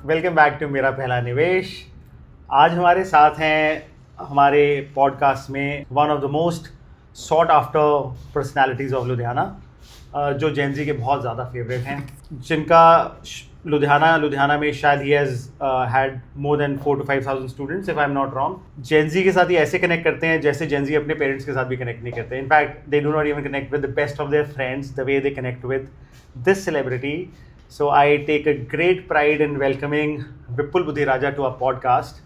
Welcome back to मेरा पहला निवेश। आज हमारे साथ हैं हमारे पॉडकास्ट में one of the most sought after personalities of Ludhiana, जो जेनजी के बहुत ज़्यादा फेवरेट हैं, जिनका लुधियाना में शायद he has had more than 4,000 to 5,000 students, if I am not wrong. Gen Z के साथ ही ऐसे कनेक्ट करते हैं जैसे जेनजी अपने पेरेंट्स के साथ भी कनेक्ट नहीं करते। In fact they do not even connect with the best of their friends the way they connect with this celebrity. So I take a great pride in welcoming Vipul Budhiraja to our podcast.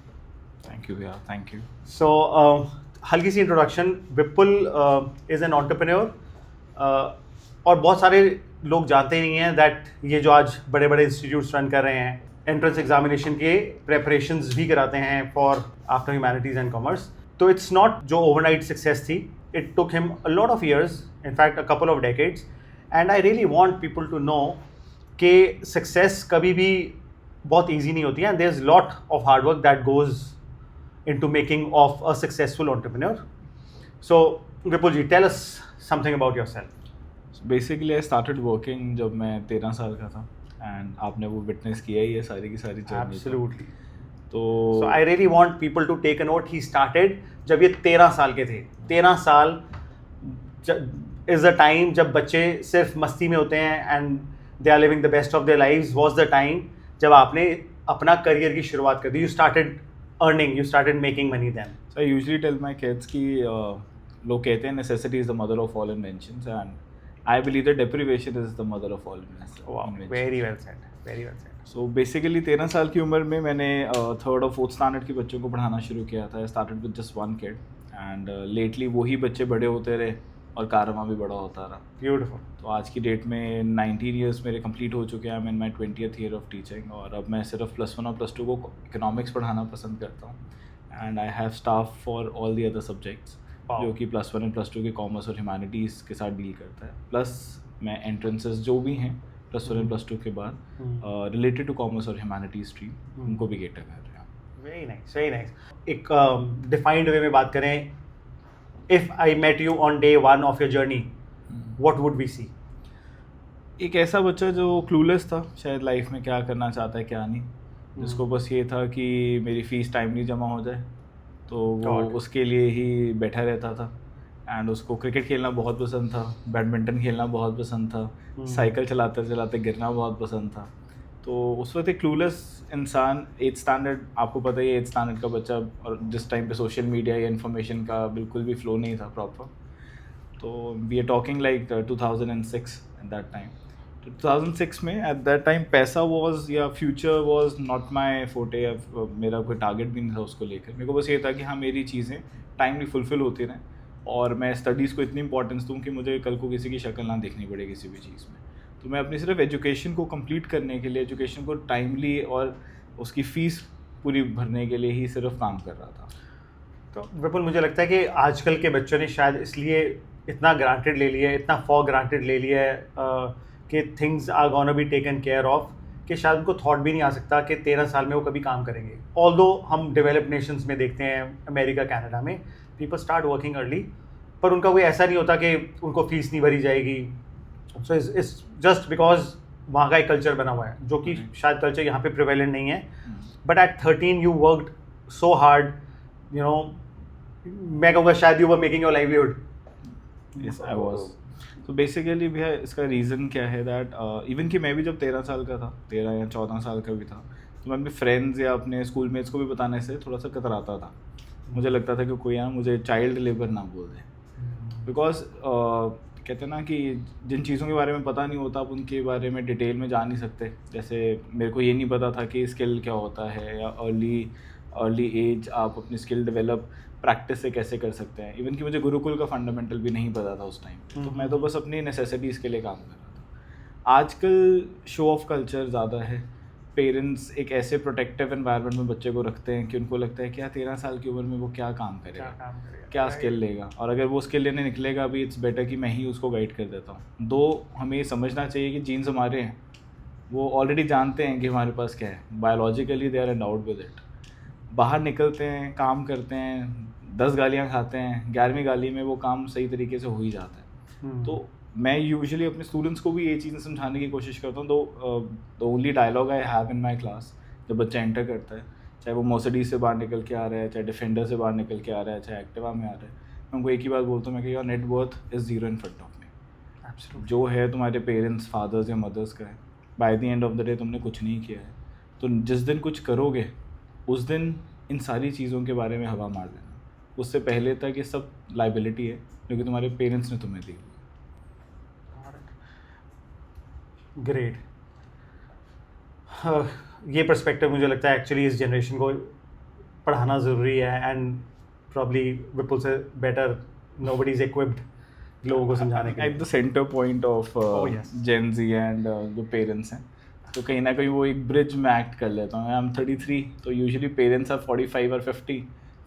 Thank you, yeah, thank you. So हल्की सी introduction. Vipul is an entrepreneur, और बहुत सारे लोग जानते ही नहीं हैं that ये जो आज बड़े बड़े इंस्टीट्यूट्स रन कर रहे हैं, एंट्रेंस एग्जामिनेशन के प्रेपरेशंस भी कराते हैं for after humanities and commerce. तो इट्स नॉट जो ओवरनाइट सक्सेस थी, it took him a lot of years, in fact a couple of decades. And I really want people to know कि success कभी भी बहुत ईजी नहीं होती है, and there is lot of hard work that goes into making of a successful entrepreneur. So Vipul ji, tell us something about yourself. So basically I started working जब मैं 13 साल का था, and आपने वो witness किया ही है सारी की सारी journey। Absolutely. तो I really want people to take a note. He started जब ये 13 साल के थे। 13 साल is the time जब बच्चे सिर्फ मस्ती में होते हैं and they are living the best of their lives, was the time जब आपने अपना करियर की शुरुआत कर दी। You started earning, you started making money then. So I usually tell my kids कि लोग कहते हैं necessity is the mother of all inventions, and I believe that deprivation is the mother of all inventions. Wow, very well said, very well said. So basically 13 साल की उम्र में मैंने third और फोर्थ स्टैंडर्ड के बच्चों को पढ़ाना शुरू किया था। I started with just one kid, and lately वही बच्चे बड़े होते रहे और कारवां भी बड़ा होता रहा। Beautiful. तो आज की डेट में 19 ईयर्स मेरे कंप्लीट हो चुके हैं। मैं इन माई 20th ईयर ऑफ टीचिंग, और अब मैं सिर्फ +1 और +2 को इकोनॉमिक्स पढ़ाना पसंद करता हूँ। And I have staff for all the other subjects जो कि +1 और +2 के कॉमर्स और ह्यूमैनिटीज़ के साथ डील करता है। प्लस मैं एंट्रेंसेस जो भी हैं +1 और +2 के बाद रिलेटेड टू कॉमर्स और ह्यूमैनिटीज स्ट्रीम, उनको भी गेटर कर रहे हैं। Very nice, very nice. एक डिफाइंड वे में बात करें, if I met you on day one of your journey, what would we see? एक ऐसा बच्चा जो क्लूलेस था शायद लाइफ में, क्या करना चाहता है क्या नहीं, जिसको बस ये था कि मेरी फ़ीस टाइमली जमा हो जाए, तो वो उसके लिए ही बैठा रहता था। एंड उसको क्रिकेट खेलना बहुत पसंद था, बैडमिंटन खेलना बहुत पसंद था, साइकिल चलाते चलाते गिरना बहुत पसंद था। तो उस वक्त एक क्लूलेस इंसान, 8th स्टैंडर्ड, आपको पता ही है 8th स्टैंडर्ड का बच्चा, और जिस टाइम पे सोशल मीडिया या इन्फॉर्मेशन का बिल्कुल भी फ्लो नहीं था प्रॉपर। तो we are talking like 2006 at that time. तो 2006 में एट दैट टाइम पैसा वॉज या future was not my forte, या मेरा कोई टारगेट भी नहीं था उसको लेकर। मेरे को बस ये था कि हाँ मेरी चीज़ें टाइमली फुलफ़िल होती रहें, और मैं स्टडीज़ को इतनी इंपॉर्टेंस दूँ कि मुझे कल को किसी की शक्ल ना देखनी पड़े किसी भी चीज़ में। तो मैं अपनी सिर्फ एजुकेशन को कंप्लीट करने के लिए, एजुकेशन को टाइमली और उसकी फ़ीस पूरी भरने के लिए ही सिर्फ काम कर रहा था। तो विपुल, मुझे लगता है कि आजकल के बच्चों ने शायद इसलिए इतना ग्रांटेड ले लिया है, इतना फॉर ग्रांटेड ले लिया है कि things are gonna be taken care of, कि शायद उनको थॉट भी नहीं आ सकता कि 13 साल में वो कभी काम करेंगे। ऑल्दो हम डेवलप्ड नेशंस में देखते हैं, अमेरिका, कनाडा में पीपल स्टार्ट वर्किंग अर्ली, पर उनका कोई ऐसा नहीं होता कि उनको फीस नहीं भरी जाएगी। सो इट्स जस्ट बिकॉज वहाँ का एक कल्चर बना हुआ है, जो कि शायद कल्चर यहाँ पे प्रिवेलेंट नहीं है। But at 13 you worked so hard, you know, मैं कहूँगा शायद you were making your livelihood. Yes I was. तो बेसिकली भैया इसका रीज़न क्या है दैट इवन कि मैं भी जब 13 साल का था, 13 या 14 साल का भी था, तो मैं अपने फ्रेंड्स या अपने स्कूल मेट्स को भी बताने से थोड़ा सा कतराता था। मुझे लगता था कि कोई यार मुझे चाइल्ड लेबर ना बोल दे, बिकॉज कहते हैं ना कि जिन चीज़ों के बारे में पता नहीं होता आप उनके बारे में डिटेल में जान नहीं सकते। जैसे मेरे को ये नहीं पता था कि स्किल क्या होता है, या अर्ली एज आप अपनी स्किल डेवलप प्रैक्टिस से कैसे कर सकते हैं। इवन कि मुझे गुरुकुल का फंडामेंटल भी नहीं पता था उस टाइम। तो मैं तो बस अपनी नेसेसिटीज़ के लिए काम कर रहा था। आजकल शो ऑफ कल्चर ज़्यादा है। पेरेंट्स एक ऐसे प्रोटेक्टिव एनवायरनमेंट में बच्चे को रखते हैं कि उनको लगता है कि 13 साल की उम्र में वो क्या काम करेगा, क्या स्किल लेगा, और अगर वो स्किल लेने निकलेगा भी, इट्स बेटर कि मैं ही उसको गाइड कर देता हूँ। दो हमें ये समझना चाहिए कि जीन्स हमारे हैं, वो ऑलरेडी जानते हैं कि हमारे पास क्या है, biologically they are endowed with it. बाहर निकलते हैं, काम करते हैं, 10 गालियाँ खाते हैं, 11वीं गाली में वो काम सही तरीके से हो ही जाता है। तो मैं यूजुअली अपने स्टूडेंट्स को भी ये चीज़ें समझाने की कोशिश करता हूँ। The only dialogue I have in my class, जब जब बच्चा एंटर करता है, चाहे वो मर्सिडीज से बाहर निकल के आ रहा है, चाहे डिफेंडर से बाहर निकल के आ रहा है, चाहे एक्टिवा में आ रहा है, मैं उनको एक ही बात बोलता हूँ, मैं कि your net worth is zero in front of me. Absolutely. जो है तुम्हारे पेरेंट्स, फादर्स या मदर्स का है, bye the end of the day तुमने कुछ नहीं किया है, तो जिस दिन कुछ करोगे उस दिन इन सारी चीज़ों के बारे में हवा मार देना। उससे पहले तक ये सब लाइबिलिटी है जो कि तुम्हारे पेरेंट्स ने तुम्हें दी। ग्रेट। ये पर्सपेक्टिव मुझे लगता है एक्चुअली इस जनरेशन को पढ़ाना ज़रूरी है, एंड प्रॉब्ली विपुल से बेटर नोबडी इज इक्विप्ड लोगों को समझाने के एट लिए। The centre point of Oh, yes. Gen Z and जो पेरेंट्स हैं, तो कहीं ना कहीं वो एक ब्रिज में एक्ट कर लेता हूँ। आई एम 33, तो यूजुअली पेरेंट्स आर 45 और 50,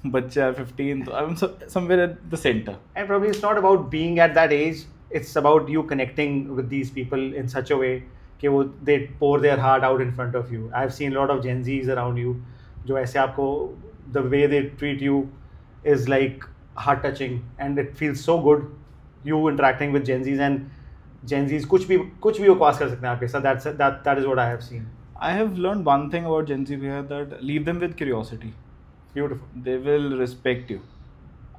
बच्चे आर 15, तो I am somewhere at the centre. And probably it's not about being at that age, it's about you connecting with these people in such a way कि वो they pour their heart out in front of you. I've seen a lot of Gen Zs around you जो ऐसे आपको the way they treat you is like heart touching, and it feels so good you interacting with Gen Zs, and Gen Zs कुछ भी बकवास कर सकते हैं आपके साथ. That is what I have seen. I have learned one thing about Gen Z here, that leave them with curiosity. Beautiful. They will respect you.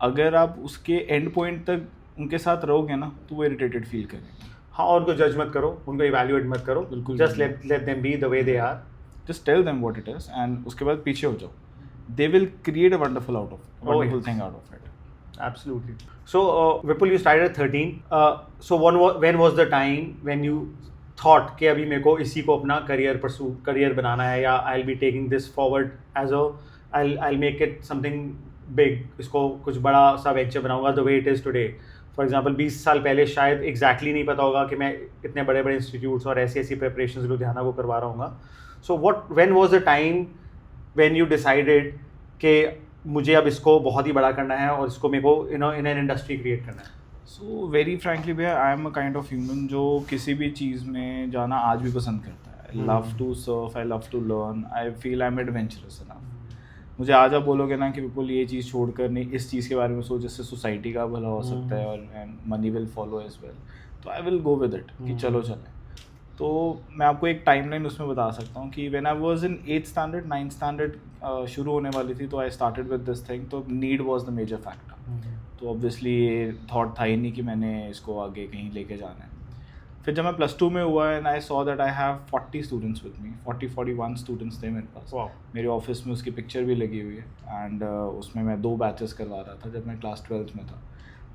अगर आप उसके एंड पॉइंट तक उनके साथ रहोगे ना, तो वो इरिटेटेड फील करेंगे। हाँ, उनको जज मत करो, उनको इवैल्यूएट मत करो, बिल्कुल just नहीं। let them be the way they are. Just tell them what it is and उसके बाद पीछे हो जाओ। They will create a wonderful yes. thing out of it. Absolutely. So, Vipul, you started at 13. So, when was the time when you thought कि अभी मेरे को इसी को अपना करियर बनाना है, या I'll be taking this forward as I'll make it something big, इसको कुछ बड़ा सा वेंचर बनाऊंगा the way it is today. For example 20 साल पहले शायद एग्जैक्टली नहीं पता होगा कि मैं इतने बड़े बड़े इंस्टीट्यूट्स और ऐसी प्रिपरेशंस लुधियाना को करवा रहा हूँ. So when was the time when you decided कि मुझे अब इसको बहुत ही बड़ा करना है और इसको मेरे को इन एन इंडस्ट्री क्रिएट करना है? सो वेरी फ्रैंकली भैया, आई am a kind of human जो किसी भी चीज़ में जाना आज भी पसंद करता है. I love to surf, I love to learn, I feel I am adventurous enough. मुझे आज आप बोलोगे ना कि बिल्कुल ये चीज़ छोड़कर नहीं इस चीज़ के बारे में सोच जिससे सोसाइटी का भला हो सकता है और money will follow as well, तो I will go with it कि चलो चलें. तो मैं आपको एक टाइमलाइन उसमें बता सकता हूँ कि when I was in 8th standard 9th standard शुरू होने वाली थी, तो I started with this thing. तो need was the major factor. तो ऑब्वियसली ये थॉट था ही नहीं कि मैंने इसको आगे कहीं लेके जाना है. फिर जब मैं +2 में हुआ and I saw that I have 40 students with me, 41 students थे मेरे पास. मेरे ऑफिस में उसकी पिक्चर भी लगी हुई है एंड उसमें मैं 2 बैचेस करवा रहा था जब मैं क्लास 12th में था.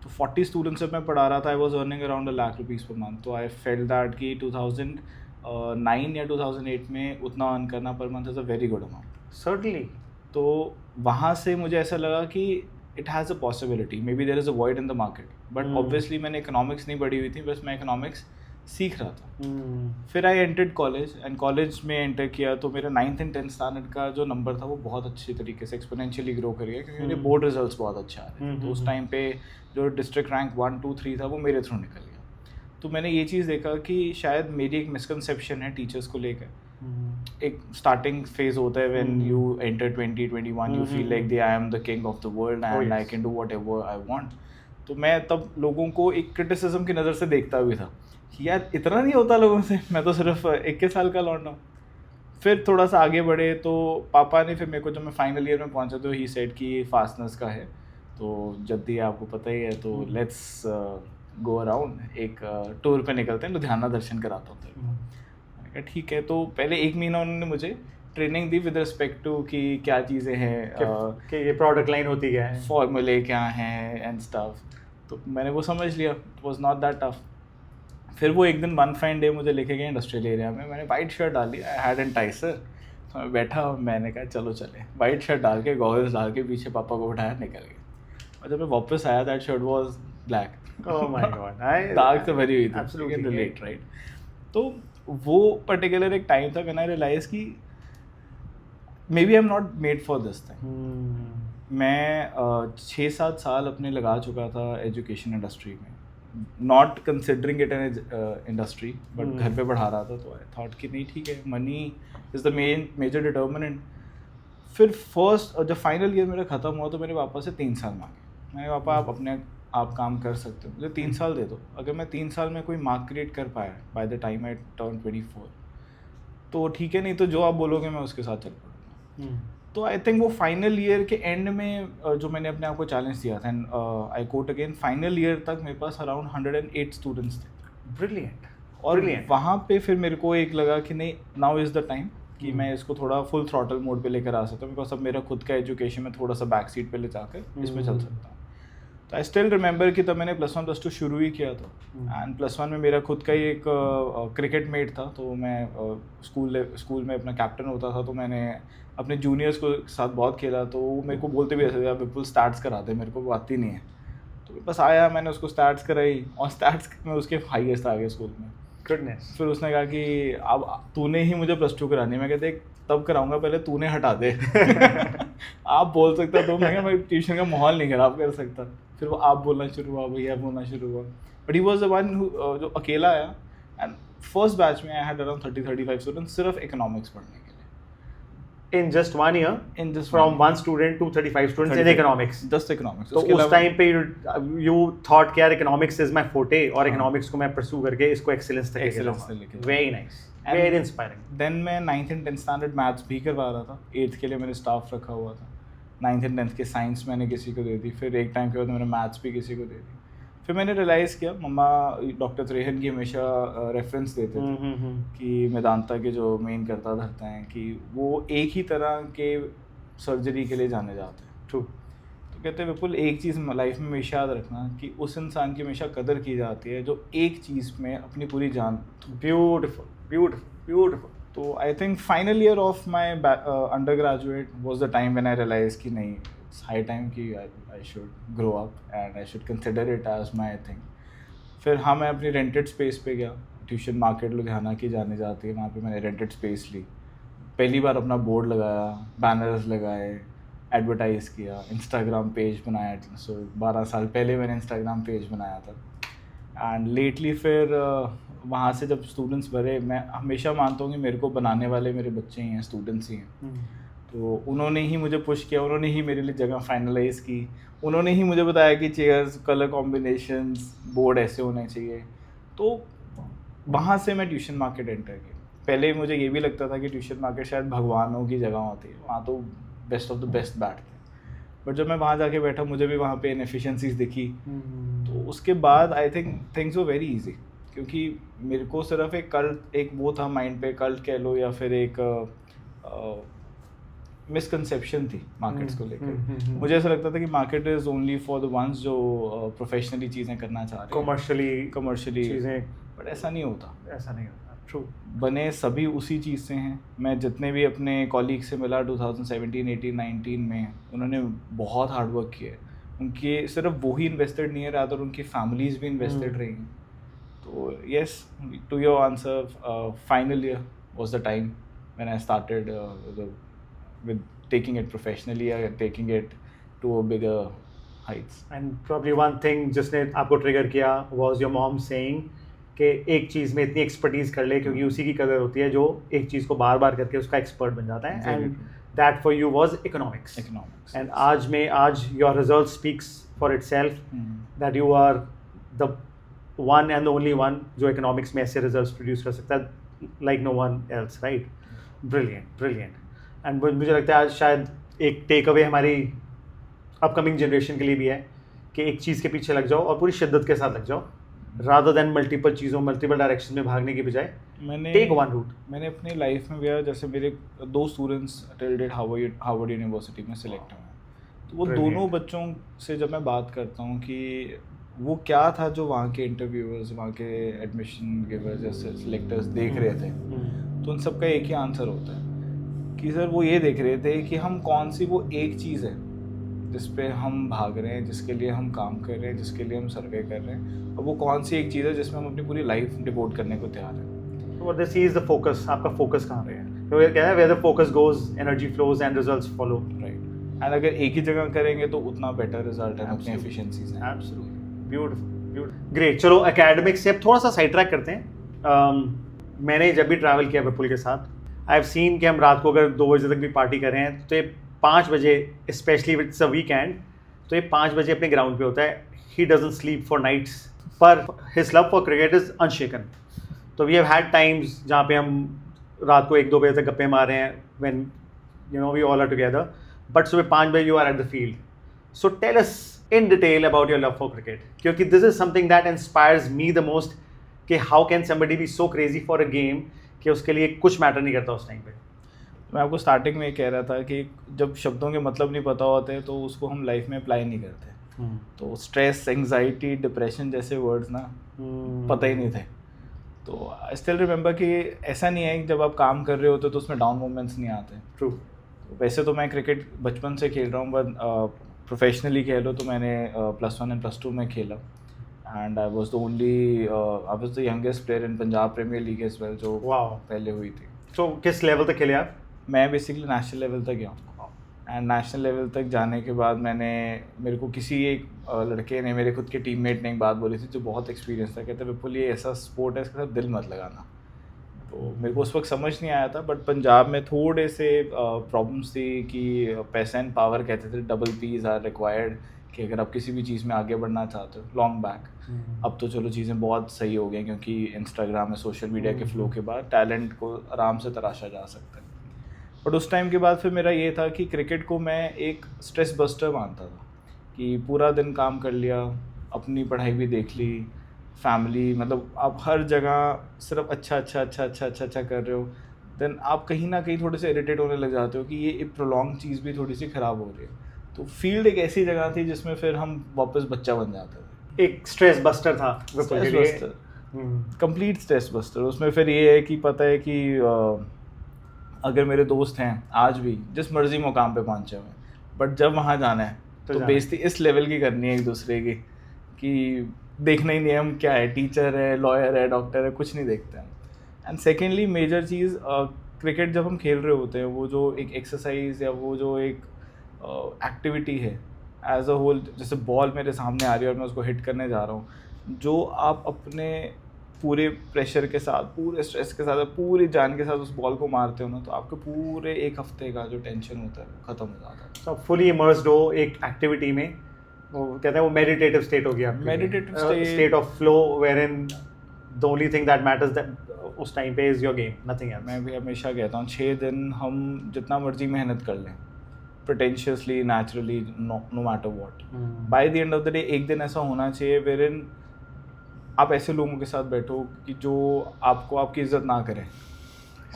तो 40 स्टूडेंट्स जब मैं पढ़ा रहा था, I was earning around ₹1 lakh per month. तो आई फेल्ट दैट कि 2009 या 2008 में उतना अर्न करना per month is a very good amount. Certainly. तो वहाँ से मुझे ऐसा लगा कि it has a possibility, maybe there is a void in the market. But obviously मैंने इकोनॉमिक्स नहीं पढ़ी हुई थी, बस मैं इकोनॉमिक्स सीख रहा था. फिर I entered college and college में एंटर किया तो मेरा 9th and 10th स्टैंडर्ड का जो नंबर था वो बहुत अच्छी तरीके से एक्सपोनेंशियली ग्रो कर गया क्योंकि मेरे बोर्ड रिजल्ट्स बहुत अच्छे आ रहे थे. तो उस टाइम पे जो डिस्ट्रिक्ट रैंक 1, 2, 3 था वो मेरे थ्रू निकल गया. तो मैंने ये चीज़ देखा कि शायद मेरी एक मिसकंसेप्शन है टीचर्स को लेकर. एक स्टार्टिंग फेज होता है when you enter 2021, you feel like I am the king of the world and I can do whatever I want. तो मैं तब लोगों को एक क्रिटिसिज्म की नज़र से देखता भी था, यार इतना नहीं होता लोगों से, मैं तो सिर्फ 21 साल का लौंडा हूँ. फिर थोड़ा सा आगे बढ़े तो पापा ने फिर मेरे को जब मैं फाइनल ईयर में पहुँचा तो ही सेड कि फास्टनेस का है, तो जब भी आपको पता ही है तो लेट्स गो अराउंड, एक टूर पे निकलते हैं, लुधियाना दर्शन कराता हूँ. मैंने कहा ठीक है. तो पहले 1 महीना उन्होंने मुझे ट्रेनिंग दी विद रिस्पेक्ट टू कि क्या चीज़ें हैं, कि ये प्रोडक्ट लाइन होती क्या है, फॉर्मूले क्या हैं एंड स्टफ. तो मैंने वो समझ लिया. It was not that tough. फिर वो एक दिन वन फाइन डे मुझे लेके गए इंडस्ट्रियल एरिया में. मैंने वाइट शर्ट डाली, आई हैड एन टाइसर. तो मैं बैठा, मैंने कहा चलो चले. वाइट शर्ट डाल के, गॉगल्स डाल के, पीछे पापा को उठाया, निकल गए. और जब मैं वापस आया that shirt was black. Oh my God. दाग से भरी हुई थी. Absolutely. Relate right. तो वो पर्टिकुलर एक टाइम था व्हेन आई रियलाइज कि maybe I am not made for this thing. मैं 6-7 साल अपने लगा चुका था एजुकेशन इंडस्ट्री में, not considering it an industry, but घर पे पढ़ा रहा था. तो आई थॉट कि नहीं ठीक है, money is the major determinant. फिर फर्स्ट जब फाइनल ईयर मेरा ख़त्म हुआ तो मेरे पापा से 3 साल मांगे. मैंने पापा आप अपने आप काम कर सकते हो, मुझे 3 साल दे दो. अगर मैं 3 साल में कोई मार्क क्रिएट कर पाया by the time I turn 24, तो ठीक है, नहीं तो जो आप बोलोगे मैं उसके साथ चल पड़ूंगा। तो आई थिंक वो फाइनल ईयर के एंड में जो मैंने अपने आप को चैलेंज दिया था, and I quote again, final year तक मेरे पास अराउंड 108 स्टूडेंट्स थे। ब्रिलियंट। और वहाँ पे फिर मेरे को एक लगा कि नहीं, नाउ इज़ द टाइम कि मैं इसको थोड़ा फुल थ्रॉटल मोड पे लेकर आ सकता हूँ, बिकॉज अब मेरा खुद का एजुकेशन में थोड़ा सा बैक सीट पे ले जाकर इसमें चल सकता हूँ। तो आई स्टिल रिमेंबर कि तब मैंने +1 +2 शुरू ही किया था, एंड +1 में मेरा खुद का ही एक क्रिकेट मेट था, तो मैं स्कूल में अपना कैप्टन होता था, तो मैंने अपने जूनियर्स को साथ बहुत खेला। तो वो मेरे को बोलते भी ऐसे, बिल्कुल स्टार्ट्स कराते, मेरे को वो आती नहीं है, तो बस आया, मैंने उसको स्टार्ट्स कराई, और स्टार्ट्स में उसके हाईएस्ट आ गए स्कूल में। गुडनेस। फिर उसने कहा कि अब तूने ही मुझे +2 करानी है। मैं कहते तब कराऊंगा, पहले तूने हटा दे। आप बोल सकता, तो मैं ट्यूशन का माहौल नहीं खराब कर सकता। फिर वो आप बोलना शुरू हुआ, भैया बोलना शुरू हुआ, but he was the one जो अकेला आया। एंड फर्स्ट बैच में आई हैड अराउंड 30-35 स्टूडेंट्स सिर्फ इकोनॉमिक्स पढ़ने के लिए। In just 1 year, from 1 student to 35 students in economics. Just economics. तो उस टाइम पे you thought कि यार economics is my forte और economics को मैं pursue करके इसको excellence तक लेके जाऊँगा. Very nice, very inspiring. Then मैं 9th and 10th standard maths भी करवा रहा था, 8th के लिए मैंने staff रखा हुआ था, 9th and 10th के science मैंने किसी को दे दी, फिर एक टाइम के बाद मैंने maths भी किसी को दे दी। फिर मैंने रियलाइज़ किया, मम्मा डॉक्टर त्रेहन की हमेशा रेफरेंस देते थे कि मेदांता के जो मेन कर्ता धर्ता हैं कि वो एक ही तरह के सर्जरी के लिए जाने जाते हैं। ट्रू। तो कहते हैं विपुल, एक चीज़ लाइफ में हमेशा याद रखना कि उस इंसान की हमेशा कदर की जाती है जो एक चीज़ में अपनी पूरी जान। Beautiful, beautiful, beautiful. तो I think final year of my undergraduate was the time when I realise कि नहीं, इट्स हाई टाइम कि I should grow up and I should consider it as my thing. फिर हाँ, मैं अपनी rented space पे गया, tuition market Ludhiana की जाने जाती है, वहाँ पे मैंने रेंटेड स्पेस ली, पहली बार अपना बोर्ड लगाया, बैनर्स लगाए, एडवर्टाइज़ किया, इंस्टाग्राम पेज बनाया। सो 12 साल पहले मैंने इंस्टाग्राम पेज बनाया था। एंड लेटली फिर वहाँ से जब स्टूडेंट्स भरे, मैं हमेशा मानता हूँ कि मेरे को बनाने वाले मेरे बच्चे ही हैं, स्टूडेंट्स ही हैं। तो उन्होंने ही मुझे पुश किया, उन्होंने ही मेरे लिए जगह फाइनलाइज की, उन्होंने ही मुझे बताया कि चेयर्स, कलर कॉम्बिनेशंस, बोर्ड ऐसे होने चाहिए। तो वहाँ से मैं ट्यूशन मार्केट एंटर किया। पहले मुझे ये भी लगता था कि ट्यूशन मार्केट शायद भगवानों की जगह होती है, वहाँ तो बेस्ट ऑफ द बेस्ट बैठते हैं। बट जब मैं वहाँ जाके बैठा, मुझे भी वहाँ पे इनएफिशिएंसीज दिखी। तो उसके बाद I think things were very easy, क्योंकि मेरे को सिर्फ एक वो था माइंड पे, कल्ट कह लो या फिर एक मिसकंसेप्शन थी मार्केट्स को लेकर। मुझे ऐसा लगता था कि market is only for the ones जो प्रोफेशनली चीज़ें करना चाह रहे हैं, कमर्शियली चीज़ें, बट ऐसा नहीं होता। ट्रू। बने सभी उसी चीज़ से हैं। मैं जितने भी अपने कॉलीग से मिला 2017, 18, 19 में, उन्होंने बहुत हार्ड वर्क किया है। उनके सिर्फ वो ही इन्वेस्टेड नहीं है, रादर उनकी फैमिलीज भी इन्वेस्टेड रही हैं। तो yes, to your answer, final year was the time when I started with taking it professionally or taking it to a bigger heights. And probably one thing जिसने आपको trigger किया was your mom saying कि एक चीज़ में इतनी expertise कर ले, क्योंकि उसी की कदर होती है जो एक चीज़ को बार बार करके उसका एक्सपर्ट बन जाता है। And that for you was economics. And आज your result speaks for itself that you are the one and the only one जो economics में ऐसे results produce कर सकता है like no one else, right? Brilliant. And मुझे लगता है आज शायद एक टेक अवे हमारी अपकमिंग जनरेशन के लिए भी है कि एक चीज़ के पीछे लग जाओ और पूरी शिद्दत के साथ लग जाओ, रादर देन मल्टीपल चीज़ों, मल्टीपल डायरेक्शन में भागने की बजाय टेक वन रूट। मैंने अपनी लाइफ में भी, जैसे मेरे 2 स्टूडेंट्स टिल हार्वर्ड यूनिवर्सिटी में सिलेक्ट हुए, तो वो दोनों बच्चों से जब मैं बात करता हूँ कि वो क्या था जो वहाँ के इंटरव्यूअर्स, वहाँ के एडमिशन गिवर्स या सिलेक्टर्स देख रहे थे, तो उन सबका एक ही आंसर होता है कि सर वो ये देख रहे थे कि हम कौन सी वो एक चीज़ है जिस पे हम भाग रहे हैं, जिसके लिए हम काम कर रहे हैं, जिसके लिए हम सर्वे कर रहे हैं, और वो कौन सी एक चीज़ है जिसमें हम अपनी पूरी लाइफ डिवोट करने को तैयार हैं। तो दिस इज द फोकस। आपका फोकस कहाँ पे है? तो ये कहते हैं where the focus goes energy flows and results follow, right. And अगर एक ही जगह करेंगे तो उतना बेटर रिजल्ट है, उतनी एफिशिएंसीज हैं। Absolutely beautiful, great. चलो एकेडमिक से अब थोड़ा सा साइड ट्रैक करते हैं। मैंने जब भी ट्रैवल किया विपुल के साथ, आई हैव सीन कि हम रात को अगर 2 बजे तक भी पार्टी कर रहे हैं तो ये 5 बजे, स्पेशली इट्स अ वीकेंड, तो ये 5 बजे अपने ग्राउंड पे होता है। He doesn't sleep for nights, पर his love for cricket is unshaken. तो वी हैव हैड टाइम्स जहाँ पे हम रात को 1-2 बजे तक गप्पे मार रहे हैं when you know we all are together, but सुबह 5 बजे you are at the field. So tell us in detail about your love for cricket, क्योंकि this is something that inspires me the most कि how can somebody be so crazy for a game कि उसके लिए कुछ matter नहीं करता उस time पे. मैं आपको स्टार्टिंग में कह रहा था कि जब शब्दों के मतलब नहीं पता होते तो उसको हम लाइफ में अप्लाई नहीं करते. तो स्ट्रेस, एंग्जाइटी, डिप्रेशन जैसे वर्ड्स ना पता ही नहीं थे. तो आई स्टिल रिमेंबर कि ऐसा नहीं है कि जब आप काम कर रहे होते तो उसमें डाउन मोमेंट्स नहीं आते. ट्रू. वैसे तो मैं क्रिकेट बचपन से खेल रहा हूँ, बट प्रोफेशनली खेल लो तो मैंने +1 एंड +2 में खेला. And I was the youngest player in Punjab Premier League as well, जो पहले हुई थी. तो किस लेवल तक खेले आप? मैं बेसिकली नेशनल लेवल तक गया हूँ. एंड नेशनल लेवल तक जाने के बाद मेरे को किसी एक लड़के ने, मेरे खुद के टीममेट ने एक बात बोली थी जो बहुत एक्सपीरियंस था. कहते विपुल ये ऐसा स्पोर्ट है, इसके साथ दिल मत लगाना. तो मेरे को उस वक्त समझ नहीं आया था, बट पंजाब में थोड़े से प्रॉब्लम्स थी कि पैसा एंड पावर कहते थे डबल पीज आर रिक्वायर्ड, कि अगर आप किसी भी चीज़ में आगे बढ़ना चाहते हो. Long back. अब तो चलो चीज़ें बहुत सही हो गई क्योंकि इंस्टाग्राम में सोशल मीडिया के फ्लो के बाद टैलेंट को आराम से तराशा जा सकता है. बट उस टाइम के बाद फिर मेरा ये था कि क्रिकेट को मैं एक स्ट्रेस बस्टर मानता था, कि पूरा दिन काम कर लिया, अपनी पढ़ाई भी देख ली, फैमिली, मतलब आप हर जगह सिर्फ अच्छा कर रहे हो. देन आप कहीं ना कहीं थोड़े से इरिटेट होने लग जाते हो कि ये एक प्रोलॉन्ग चीज़ भी थोड़ी सी ख़राब हो रही है. तो फील्ड एक ऐसी जगह थी जिसमें फिर हम वापस बच्चा बन जाते थे. एक स्ट्रेस बस्टर था, stress buster, complete stress buster. उसमें फिर ये है कि पता है कि अगर मेरे दोस्त हैं आज भी जिस मर्जी मुकाम पे पहुंचे हुए, बट जब वहाँ जाना है तो बेइज्जती इस लेवल की करनी है एक दूसरे की कि देखना ही नहीं है हम क्या है, टीचर है, लॉयर है, डॉक्टर है, कुछ नहीं देखते हैं. एंड सेकेंडली मेजर चीज़, क्रिकेट जब हम खेल रहे होते हैं, वो जो एक एक्सरसाइज या वो जो एक एक्टिविटी है एज अ होल, जैसे बॉल मेरे सामने आ रही है और मैं उसको हिट करने जा रहा हूँ, जो आप अपने पूरे प्रेशर के साथ, पूरे स्ट्रेस के साथ, पूरी जान के साथ उस बॉल को मारते हो ना, तो आपके पूरे एक हफ्ते का जो टेंशन होता है वो ख़त्म हो जाता है. तो फुली इमर्स्ड हो एक एक्टिविटी में, वो कहते हैं वो मेडिटेटिव स्टेट हो गया. Meditative state of flow wherein the only thing that matters that उस टाइम पे is your game, nothing else. मैं भी हमेशा कहता हूँ 6 दिन हम जितना मर्जी मेहनत कर लें, pretentiously, naturally, no matter what, by the end of the day एक दिन ऐसा होना चाहिए वेयरइन आप ऐसे लोगों के साथ बैठो कि जो आपको आपकी इज्जत ना करें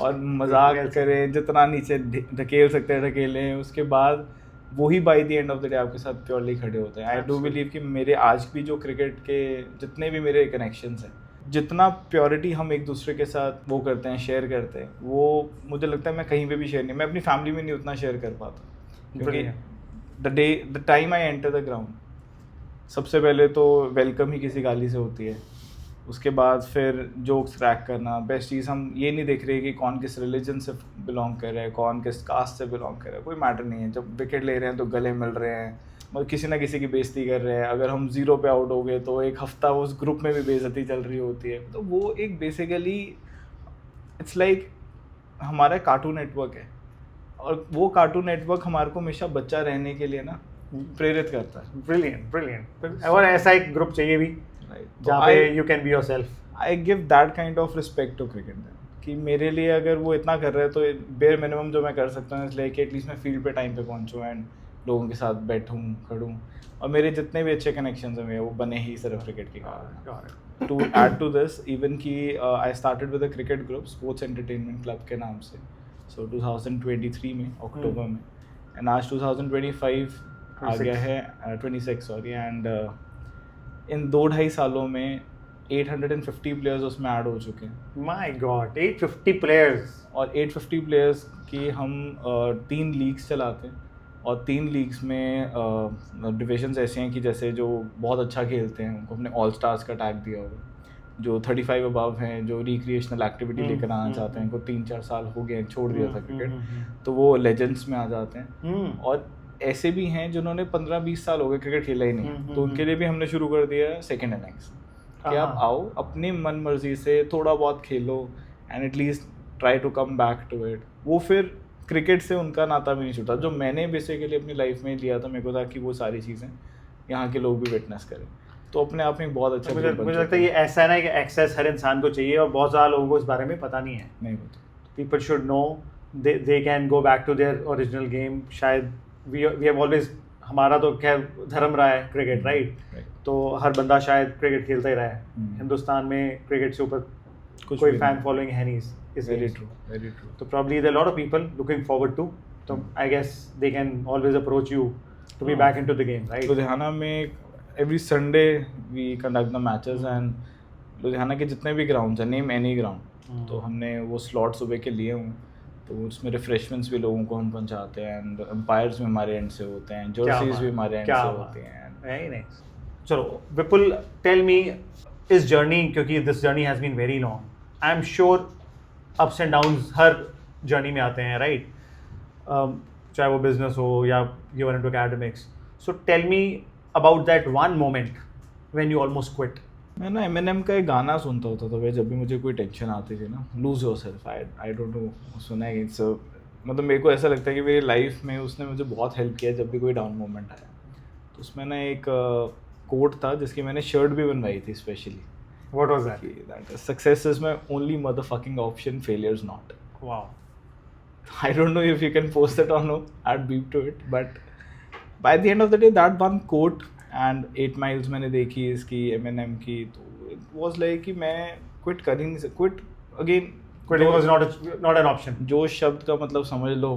और मजाक करें, जितना नीचे ढकेल सकते हैं ढकेलें. उसके बाद वही bye the end of the day आपके साथ प्योरली खड़े होते हैं. आई डू बिलीव कि मेरे आज भी जो क्रिकेट के जितने भी मेरे कनेक्शंस हैं, जितना प्योरिटी हम एक दूसरे के साथ वो करते हैं, शेयर करते हैं, वो मुझे लगता है मैं कहीं पे भी शेयर नहीं, मैं अपनी फैमिली में नहीं उतना शेयर कर पाता. क्योंकि the time I enter the ground, सबसे पहले तो वेलकम ही किसी गाली से होती है. उसके बाद फिर जोक्स क्रैक करना. बेस्ट चीज़, हम ये नहीं देख रहे कि कौन किस रिलीजन से बिलोंग कर रहा है, कौन किस कास्ट से बिलोंग कर रहा है, कोई मैटर नहीं है. जब विकेट ले रहे हैं तो गले मिल रहे हैं, मतलब किसी ना किसी की बेइज्जती कर रहे हैं. अगर हम 0 पे आउट हो गए तो एक हफ्ता उस ग्रुप में भी बेइज्जती चल रही होती है. तो वो एक बेसिकली इट्स लाइक हमारा कार्टून नेटवर्क है, और वो कार्टून नेटवर्क हमारे को हमेशा बच्चा रहने के लिए ना प्रेरित करता है. ब्रिलियंट. और ऐसा एक ग्रुप चाहिए भी जहाँ पे you can be yourself. I give that kind of respect to cricket, कि मेरे लिए अगर वो इतना कर रहे हैं तो बेयर मिनिमम जो मैं कर सकता हूँ इसलिए कि एटलीस्ट मैं फील्ड पे टाइम पे पहुँचूँ एंड लोगों के साथ बैठूँ, खड़ूँ. और मेरे जितने भी अच्छे कनेक्शंस हैं वो बने ही सिर्फ क्रिकेट के कारण. To add to this, even कि I started with a cricket group, sports entertainment club के नाम से. सो 2023 में अक्टूबर में, एंड आज 2025 आ गया है, 26 सॉरी. एंड इन 2-2.5 सालों में 850 प्लेयर्स उसमें ऐड हो चुके हैं. My God, 850 players. और 850 प्लेयर्स की हम 3 लीग्स चलाते हैं, और 3 लीग्स में डिविजन्स ऐसे हैं कि जैसे जो बहुत अच्छा खेलते हैं उनको हमने ऑल स्टार्स का टैग दिया हुआ. जो 35 अबव हैं, जो रिक्रिएशनल एक्टिविटी लेकर आना चाहते हैं, इनको 3-4 साल हो गए छोड़ दिया था क्रिकेट, तो वो लेजेंड्स में आ जाते हैं. और ऐसे भी हैं जिन्होंने 15-20 साल हो गए क्रिकेट खेला ही नहीं, तो उनके लिए भी हमने शुरू कर दिया है सेकेंड इनिंग्स, कि आप आओ अपनी मन मर्जी से थोड़ा बहुत खेलो and at least try to come back to it. वो फिर क्रिकेट से उनका नाता भी नहीं छूटा. जो मैंने बेसिकली अपनी लाइफ में लिया था, मेरे को था कि वो सारी चीज़ें यहाँ के लोग भी विटनेस करें, तो अपने आप में बहुत अच्छा. मुझे लगता है ये ऐसा है ना कि एक्सेस हर इंसान को चाहिए, और बहुत ज़्यादा लोगों को इस बारे में पता नहीं है. नहीं पता. people should know they can go back to their original game. शायद we have always, हमारा तो खैर धर्म रहा है क्रिकेट, राइट? तो हर बंदा शायद क्रिकेट खेलता ही रहा है. हिंदुस्तान में क्रिकेट से ऊपर कोई फैन फॉलोइंग है नहीं इस वेरी ट्रू. तो probably there are a lot of people looking forward to, so I guess they can always approach you to be back into the game, right? Ludhiana में every Sunday we conduct the matches and Ludhiana के जितने भी grounds हैं, name any ground, तो हमने वो slot सुबह के लिए हूँ. तो उसमें रिफ्रेशमेंट्स भी लोगों को हम पहुंचाते हैं एंड एम्पायर्स भी हमारे एंड से होते हैं, जर्सीज भी हमारे एंड से होते हैं. Very nice. चलो विपुल, टेल मी इस जर्नी, क्योंकि this journey has been very long, I am sure ups and downs हर जर्नी में आते हैं, राइट? चाहे वो बिजनेस हो या you were into academics. So tell me about that one moment when you almost quit. मैं ना एमएनएम का एक गाना सुनता होता था भाई, जब भी मुझे कोई टेंशन आती थी ना, lose yourself. I don't know, सुना है इट्स, मतलब मेरे को ऐसा लगता है कि मेरी लाइफ में उसने मुझे बहुत हेल्प किया जब भी कोई डाउन मोमेंट आया. तो उसमें ना एक कोट था जिसकी मैंने शर्ट भी बनवाई थी specially. What was that? That success is my only motherfucking option, failure is not. Wow. I don't know if you can post it or no, I'd beep to it, but by the end of the day that one quote and 8 miles मैंने देखी इसकी M&M की, तो it was like कि मैं quit कर ही नहीं सकता. quit again, Quitting was not an option. जो शब्द का मतलब समझ लो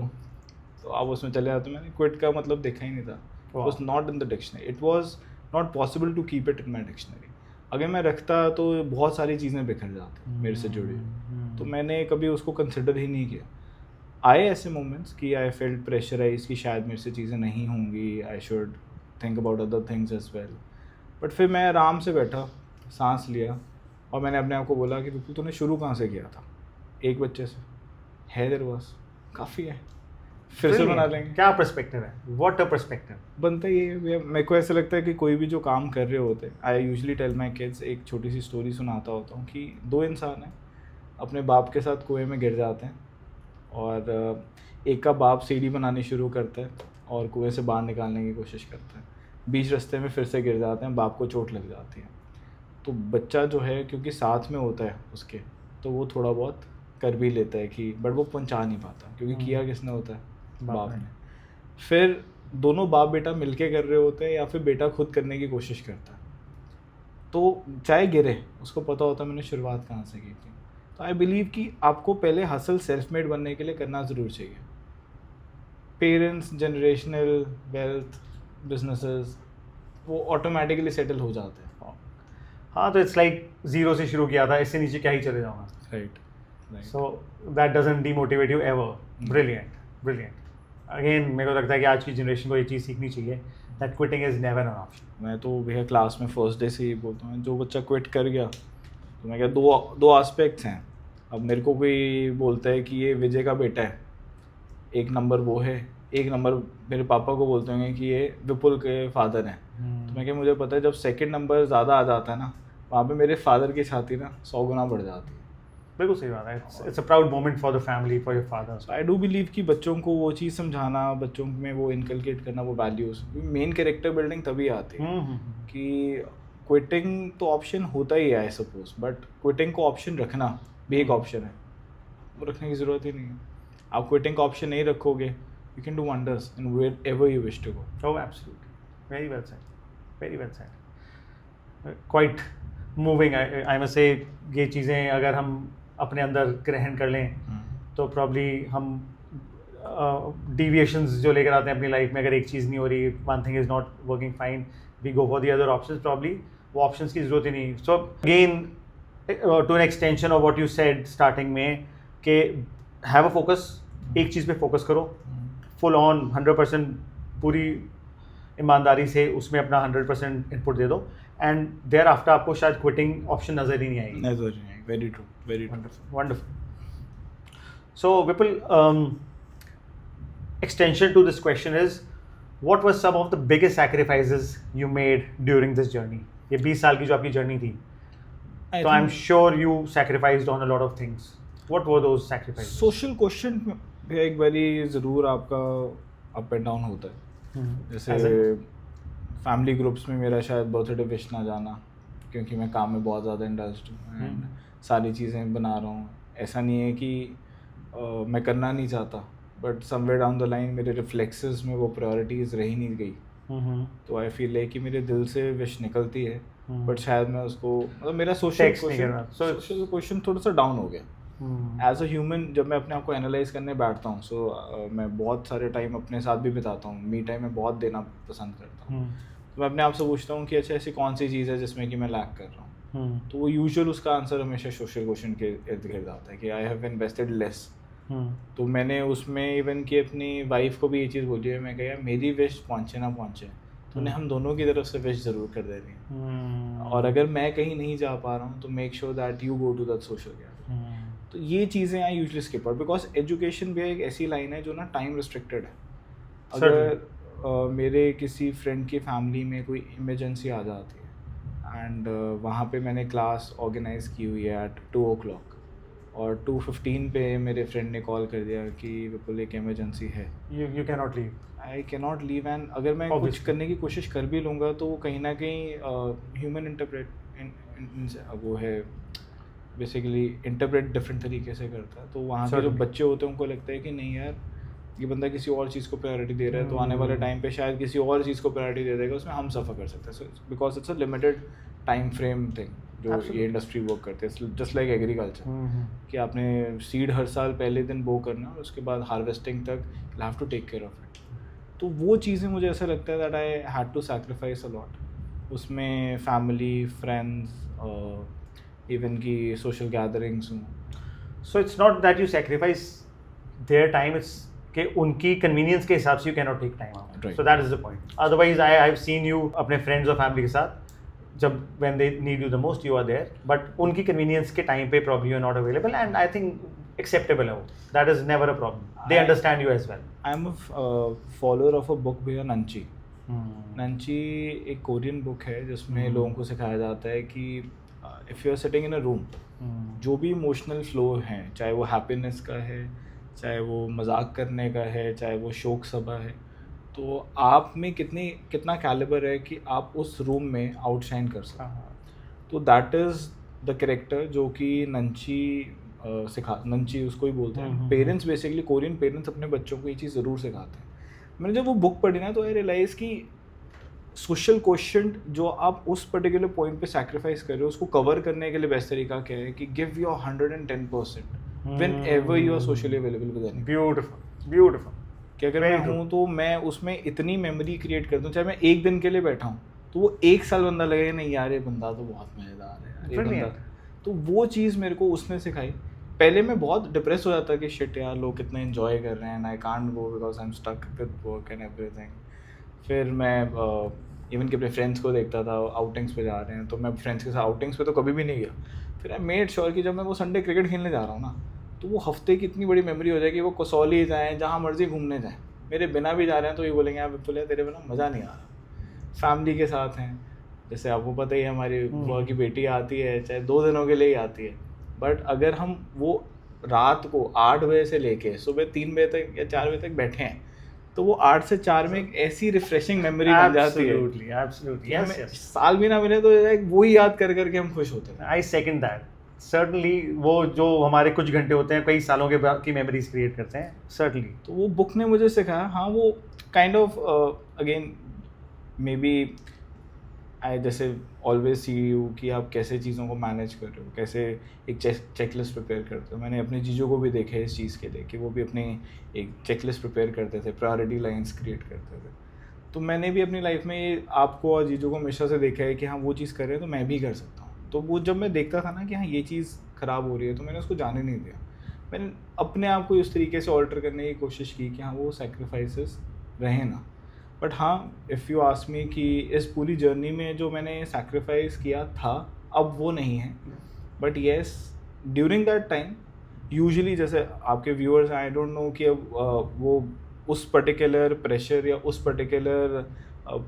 तो आप उसमें चले जाते. मैंने quit का मतलब देखा ही नहीं था. It was not in the dictionary. It was not possible to keep it in my dictionary. अगर मैं रखता तो बहुत सारी चीज़ें बिखर जाती मेरे से जुड़ी, तो मैंने कभी उसको कंसिडर ही नहीं किया. आए ऐसे मोमेंट्स कि आई फेल्ट प्रेशराइज कि शायद मेरे से चीज़ें नहीं होंगी, I should think about other things as well. But फिर मैं आराम से बैठा, सांस लिया और मैंने अपने आप को बोला कि बिल्कुल तूने शुरू कहाँ से किया था? एक बच्चे से है, देयर वाज, काफ़ी है, फिर से बना लेंगे. क्या पर्सपेक्टिव है? What a perspective. बनता ही है. मेरे को ऐसा लगता है कि कोई भी जो काम कर रहे होते हैं, I usually tell my kids, एक छोटी सी स्टोरी सुनाता होता हूँ कि 2 इंसान हैं, अपने बाप के साथ कुएं में गिर जाते हैं और एक का बाप सीढ़ी बनानी शुरू करता है और कुएं से बाहर निकालने की कोशिश करता है. बीच रास्ते में फिर से गिर जाते हैं, बाप को चोट लग जाती है. तो बच्चा जो है क्योंकि साथ में होता है उसके, तो वो थोड़ा बहुत कर भी लेता है कि, बट वो पहुंचा नहीं पाता क्योंकि किया किसने होता है? बाप ने. फिर दोनों बाप बेटा मिलके कर रहे होते हैं या फिर बेटा खुद करने की कोशिश करता है. तो चाहे गिरे, उसको पता होता है मैंने शुरुआत कहाँ से की थी. तो आई बिलीव कि आपको पहले हसल सेल्फ मेड बनने के लिए करना ज़रूर चाहिए. पेरेंट्स, जनरेशनल वेल्थ, बिजनेसेस, वो ऑटोमेटिकली सेटल हो जाते हैं. हाँ, तो इट्स लाइक जीरो से शुरू किया था, इससे नीचे क्या ही चले जाऊँगा. Right. So that doesn't demotivate you ever. Brilliant. Again मेरे को लगता है कि आज की जनरेशन को ये चीज़ सीखनी चाहिए, that quitting is never an option. मैं तो भैया क्लास में फर्स्ट डे से ही बोलता हूँ, जो बच्चा क्विट कर गया, तो मैं क्या, दो एस्पेक्ट्स हैं. अब मेरे को कोई बोलता है कि ये विजय का बेटा है, एक नंबर वो है, एक नंबर मेरे पापा को बोलते होंगे कि ये विपुल के फादर हैं. तो मैं क्या, मुझे पता है जब सेकंड नंबर ज़्यादा आ जाता है ना, वहाँ पे मेरे फादर की छाती ना 100 गुना बढ़ जाती है. बिल्कुल सही बात है. It's a proud moment for the family, for your father. So I do believe कि बच्चों को वो चीज़ समझाना, बच्चों में वो इनकलकेट करना, वो वैल्यूज़, मेन कैरेक्टर बिल्डिंग तभी आती है. कि क्विटिंग तो ऑप्शन होता ही है आई सपोज, बट क्विटिंग को ऑप्शन रखना भी एक ऑप्शन है. वो रखने की ज़रूरत ही नहीं है. आप क्विटिंग का ऑप्शन नहीं रखोगे, you can do wonders in where you wish to go. Oh absolutely. Very well said. Quite moving. I must say ये चीज़ें अगर हम अपने अंदर ग्रहण कर लें तो प्रॉब्ली हम डेविएशंस जो लेकर आते हैं अपनी लाइफ में, अगर एक चीज़ नहीं हो रही, one thing is not working fine, we go for the other options. Probably वो ऑप्शंस की ज़रूरत ही नहीं. So again to an extension of what you said starting में, कि हैव अ फोकस, एक चीज़ पे फोकस करो, फुल ऑन 100% पूरी ईमानदारी से उसमें अपना 100% इनपुट दे दो, एंड देयर आफ्टर आपको शायद क्विटिंग ऑप्शन नज़र ही नहीं आएगी. Very true. Wonderful. So Vipul, extension to this question is, what were some of the biggest sacrifices you made during this journey? ये 20 साल की जो आपकी जर्नी थी, तो I'm sure you sacrificed on a lot of things. What were those sacrifices? Social question भी एक बारी ज़रूर आपका अप एंड डाउन होता है. जैसे फैमिली ग्रुप्स में मेरा शायद बर्थडे विश ना जाना, क्योंकि मैं काम में बहुत ज़्यादा इंडल्ज्ड हूँ एंड सारी चीज़ें बना रहा हूँ. ऐसा नहीं है कि मैं करना नहीं चाहता, but somewhere down the line मेरे रिफ्लेक्सेस में वो प्रायोरिटीज़ रही नहीं गई। तो आई फील लाइक कि मेरे दिल से विश निकलती है, बट शायद मैं उसको मतलब मेरा सोशल क्वेश्चन थोड़ा सा डाउन हो गया एज अ ह्यूमन। जब मैं अपने आप को एनालाइज करने बैठता हूँ, मैं बहुत सारे टाइम अपने साथ भी बिताता हूँ, मी टाइम में बहुत देना पसंद करता हूँ। तो मैं अपने आप से पूछता हूँ कि अच्छा ऐसी कौन सी चीज़ है जिसमें कि मैं लैक कर रहा हूँ। तो वो यूजुअल उसका आंसर हमेशा सोशल क्वेश्चन के इर्द गिर्द आता है कि आई हैव इन्वेस्टेड लेस। तो मैंने उसमें इवन कि अपनी वाइफ को भी ये चीज़ बोली है, मैं कहा मेरी विश पहुँचे ना पहुँचे, तो उन्हें हम दोनों की तरफ से विश ज़रूर कर दे रही हैं। और अगर मैं कहीं नहीं जा पा रहा हूँ तो make sure that you go to that social gathering. तो ये चीज़ें I usually skip out, because education भी एक ऐसी लाइन है जो ना टाइम रिस्ट्रिक्टेड है। अगर मेरे किसी फ्रेंड की फैमिली में कोई इमरजेंसी आ जाती है एंड वहाँ पे मैंने क्लास ऑर्गेनाइज़ की हुई है एट 2 o'clock और 2:15 पे मेरे फ्रेंड ने कॉल कर दिया कि विपुल एक इमरजेंसी है, you can not leave. I can not leave. And अगर मैं कुछ करने की कोशिश कर भी लूँगा तो वो कहीं ना कहीं ह्यूमन वो है बेसिकली इंटरप्रेट डिफरेंट तरीके से करता है। तो वहाँ के जो बच्चे होते हैं उनको लगता है कि नहीं यार ये बंदा किसी और चीज़ को प्रायोरिटी दे रहा है, तो आने वाले टाइम पे शायद किसी और चीज़ को प्रायोरिटी दे देगा, उसमें हम सफ़र कर सकते हैं। So because it's a limited time frame thing जो ये इंडस्ट्री वर्क करते हैं, जस्ट लाइक एग्रीकल्चर कि आपने सीड हर साल पहले दिन बो करना और उसके बाद हार्वेस्टिंग तक you have to take care of it. तो वो चीज़ें मुझे ऐसा लगता है that I had to sacrifice a lot. उसमें फैमिली, फ्रेंड्स, इवन की सोशल गैदरिंग्स हूँ। So it's not that you sacrifice their time, it's कि उनकी कन्वीनियंस के हिसाब से you can not take time out. So that is the point. Otherwise I have seen you अपने friends और family के साथ जब when they need you the most you are there, but उनकी कन्वीनियंस के टाइम पे problem you are not available, and I think acceptable है वो। That is never a problem, they understand you as well. I am a follower of a book भैया नंची। नंची एक Korean book है जिसमें लोगों को सिखाया जाता है कि if you are sitting in a room, जो भी इमोशनल फ्लो है, चाहे वो हैप्पीनेस का है, चाहे वो मजाक करने का है, चाहे वो शोक सभा है, तो आप में कितना कैलिबर है कि आप उस रूम में आउटशाइन कर सकते। तो दैट इज़ द कैरेक्टर जो कि नंची उसको ही बोलते हैं। पेरेंट्स बेसिकली कोरियन पेरेंट्स अपने बच्चों को ये चीज़ ज़रूर सिखाते हैं। मैंने जब वो बुक पढ़ी ना तो आई रियलाइज़ कि सोशल क्वेश्चन जो आप उस पर्टिकुलर पॉइंट पे सैक्रिफाइस कर रहे हो उसको कवर करने के लिए बेस्ट तरीका क्या है कि give your 110% whenever you are socially available with anyone. Beautiful. कि अगर मैं हूँ तो मैं उसमें इतनी मेमोरी क्रिएट कर दूँ, चाहे मैं एक दिन के लिए बैठा हूँ तो वो 1 साल बंदा लगेगा नहीं यार ये बंदा तो बहुत मज़ेदार है यार ये बंदा। तो वो चीज़ मेरे को उसने सिखाई। पहले मैं बहुत डिप्रेस हो जाता कि शिट यार लोग कितने एंजॉय कर रहे हैं and I can't go because I am stuck with work and everything. फिर मैं इवन कि अपने फ्रेंड्स को देखता था आउटिंग्स पे जा रहे हैं, तो मैं फ्रेंड्स के साथ आउटिंग्स पे तो कभी भी नहीं गया। फिर आई मेड श्योर कि जब मैं वो संडे क्रिकेट खेलने जा रहा हूँ ना तो वो हफ्ते की इतनी बड़ी मेमोरी हो जाएगी, वो कसौली जाएँ जहाँ मर्जी घूमने जाएँ, मेरे बिना भी जा रहे हैं तो ये बोलेंगे यार विपुल तेरे बिना मज़ा नहीं आ रहा। फैमिली के साथ हैं, जैसे आपको पता ही है हमारी बुआ की बेटी आती है, चाहे 2 दिनों के लिए ही आती है, बट अगर हम वो रात को 8 बजे से लेके सुबह 3 बजे तक या 4 बजे तक बैठे हैं तो वो 8 से 4 में एक ऐसी रिफ्रेशिंग मेमोरी बन जाती है। Absolutely. Yes. साल भी ना मिले तो वो ही याद कर करके हम खुश होते हैं। I second that. Certainly वो जो हमारे कुछ घंटे होते हैं कई सालों के बाद की मेमोरीज क्रिएट करते हैं। Certainly. तो वो बुक ने मुझे सिखाया। हाँ वो kind of again maybe I जैसे ऑलवेज सी यू कि आप कैसे चीज़ों को मैनेज कर रहे हो, कैसे एक चेकलिस्ट प्रिपेयर करते हो। मैंने अपने जीजों को भी देखा है इस चीज़ के लिए कि वो भी अपनी एक चेकलिस्ट प्रिपेयर करते थे, प्रायोरिटी लाइंस क्रिएट करते थे। तो मैंने भी अपनी लाइफ में आपको और जीजों को हमेशा से देखा है कि हाँ वो चीज़ कर रहे हैं तो मैं भी कर सकता हूँ। तो वो जब मैं देखता था ना कि हाँ ये चीज़ ख़राब हो रही है तो मैंने उसको जाने नहीं दिया। मैंने अपने आप को उस तरीके से ऑल्टर करने की कोशिश की कि हाँ वो सेक्रीफाइसेस रहें ना। बट हाँ इफ़ यू आस्क मी कि इस पूरी जर्नी में जो मैंने सैक्रिफाइस किया था अब वो नहीं है, but yes during that time usually जैसे आपके व्यूअर्स आई डोंट नो कि अब वो उस पर्टिकुलर प्रेशर या उस पर्टिकुलर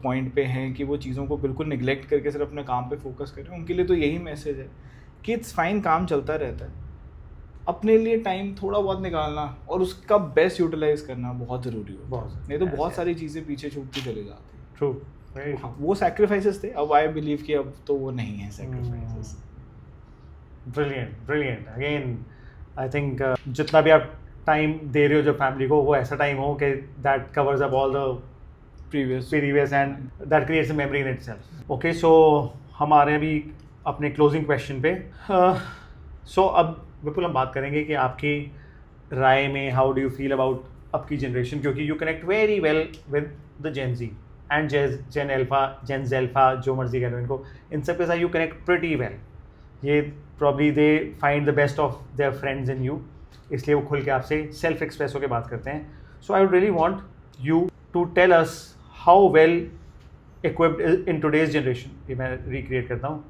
पॉइंट पे हैं कि वो चीज़ों को बिल्कुल निगलेक्ट करके सिर्फ अपने काम पे फोकस करें। उनके लिए तो यही मैसेज है कि इट्स फाइन, काम चलता रहता है, अपने लिए टाइम थोड़ा बहुत निकालना और उसका बेस्ट यूटिलाइज करना बहुत ज़रूरी हो। नहीं तो बहुत सारी चीज़ें पीछे छूटती चली जाती हैं। ट्रू, वो सैक्रिफाइसेस थे, अब आई बिलीव कि अब तो वो नहीं है sacrifices. Brilliant again I think जितना भी आप टाइम दे रहे हो जब फैमिली को, वो ऐसा टाइम हो कि that covers up all the previous and that creates a memory in itself. Okay, so हमारे अभी अपने क्लोजिंग क्वेश्चन पे सो अब विपुल हम बात करेंगे कि आपकी राय में how do you feel about आपकी जनरेशन, क्योंकि you connect very well with the Gen Z and Gen Alpha, Gen जेल्फा, जो मर्जी कह लो इनको, इन सब के साथ यू कनेक्ट प्रिटी वेल. ये probably they find the best of their friends in you, इसलिए वो खुल के आपसे सेल्फ एक्सप्रेस होकर बात करते हैं. So I would really want you to tell us how well equipped in today's generation, ये मैं recreate करता हूँ.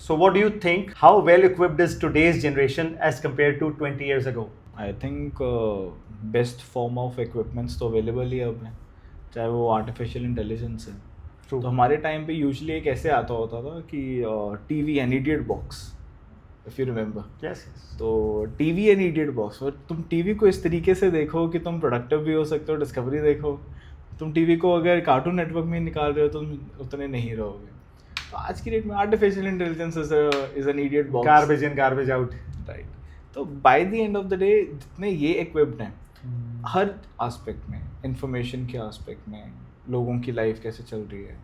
So what do you think, how well equipped is today's generation as compared to 20 years ago? I think best form of equipments तो available ही अब है, चाहे वो artificial intelligence है. तो हमारे टाइम पे यूजुअली एक ऐसे आता होता था कि TV and idiot box, if you remember. Yes. तो TV and idiot box, और तुम TV को इस तरीके से देखो कि तुम प्रोडक्टिव भी हो सकते हो, डिस्कवरी देखो. तुम टीवी को अगर कार्टून नेटवर्क में निकाल रहे हो तो तुम उतने नहीं रहोगे. तो आज की डेट में artificial intelligence is an idiot box, garbage in garbage out, right. तो by the end of the day जितने ये इक्विप्ड हैं हर एस्पेक्ट में, इंफॉर्मेशन के एस्पेक्ट में, लोगों की लाइफ कैसे चल रही है,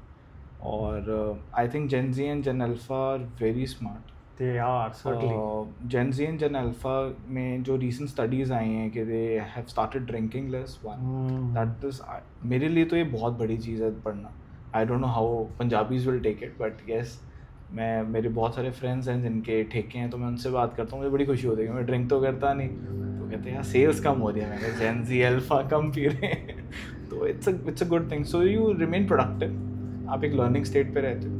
और I think Gen Z and Gen Alpha are very smart. they are certainly. Gen Z and Gen Alpha में जो रीसेंट स्टडीज़ आई हैं कि they have started drinking less, one that is, मेरे लिए तो ये बहुत बड़ी चीज़ है पढ़ना. I don't know how Punjabis will take it, but yes, मेरे बहुत सारे फ्रेंड्स हैं जिनके ठेके हैं, तो मैं उनसे बात करता हूँ, मुझे बड़ी खुशी होती है. मैं ड्रिंक तो करता नहीं, तो कहते हैं यार सेल्स कम हो रही है. मैंने जेन जी अल्फा कम पी रहे हैं. तो it's a good thing. So you remain productive, आप एक लर्निंग स्टेट पे रहते हो.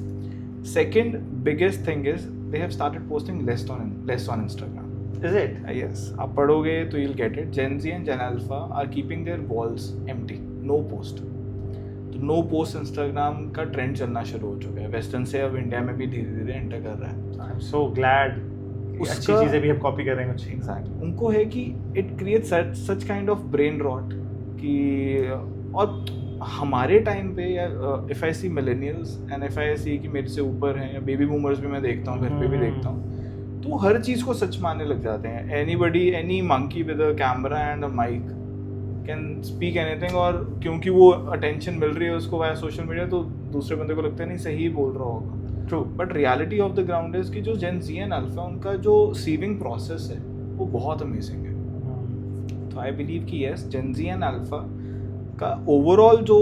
Second biggest thing is they have started posting less on Instagram. Is it? Yes. आप पढ़ोगे तो you'll get it. Gen Z and Gen Alpha are keeping their walls empty. No post. तो no post Instagram का trend चलना शुरू हो चुका है. वेस्टर्न से अब इंडिया में भी धीरे धीरे एंटर कर रहा है. I'm so glad. अच्छी चीज़ें भी अब कॉपी कर रहे हैं कुछ. Exactly. उनको है कि it creates such kind of brain rot कि, और हमारे टाइम पे या if I see millennials and if I see कि मेरे से ऊपर हैं या बेबी बूमर्स भी मैं देखता हूँ, घर पे भी देखता हूँ, तो हर चीज़ को सच मानने लग जाते हैं. Any monkey with a camera and a mic can speak anything, और क्योंकि वो अटेंशन मिल रही है उसको वाया सोशल मीडिया, तो दूसरे बंदे को लगता है नहीं सही बोल रहा होगा. True. But reality of the ground is कि जो जेन जी एंड अल्फा, उनका जो सीविंग प्रोसेस है वो बहुत अमेजिंग है. तो आई बिलीव कि yes, Gen Z and Alpha का ओवरऑल जो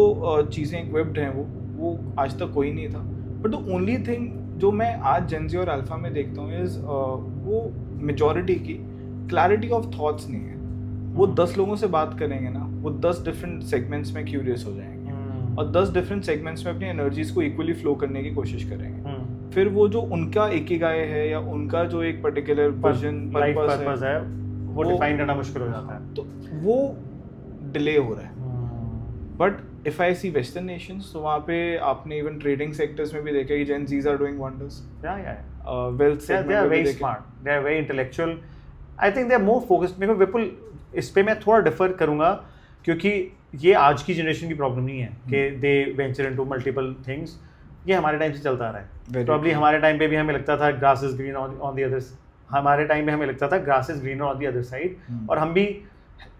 चीज़ें इक्विप्ड हैं वो आज तक कोई नहीं था. बट द ओनली थिंग जो मैं आज जेन जी और अल्फा में देखता हूँ इज़ वो मेजॉरिटी की क्लैरिटी ऑफ थॉट्स नहीं है. वो 10 लोगों से बात करेंगे ना, वो 10 डिफरेंट सेगमेंट्स में क्यूरियस हो जाएंगे, और 10 डिफरेंट सेगमेंट्स में अपनी एनर्जीज को इक्वली फ्लो करने की कोशिश करेंगे. फिर वो जो उनका इकिगाई है या उनका जो एक पर्टिकुलर पर्पस है वो डिफाइन करना मुश्किल हो जाता है, तो वो डिले हो रहा है. But if I see western nations, तो वहाँ पे आपने इवन ट्रेडिंग सेक्टर्स में भी देखा कि Gen Zs are doing wonders. Wealth segment, they are very smart, they are very intellectual. I think they are more focused. मेरे को विपुल इस पे मैं थोड़ा डिफर करूँगा, क्योंकि ये आज की जनरेशन की प्रॉब्लम नहीं है कि दे वेंचर इनटू मल्टीपल थिंग्स. ये हमारे टाइम से चलता आ रहा है. प्रॉब्ली हमारे टाइम पे भी हमें लगता था grass is green on the other, हमारे टाइम पे हमें लगता था grass is green on the other side, और हम भी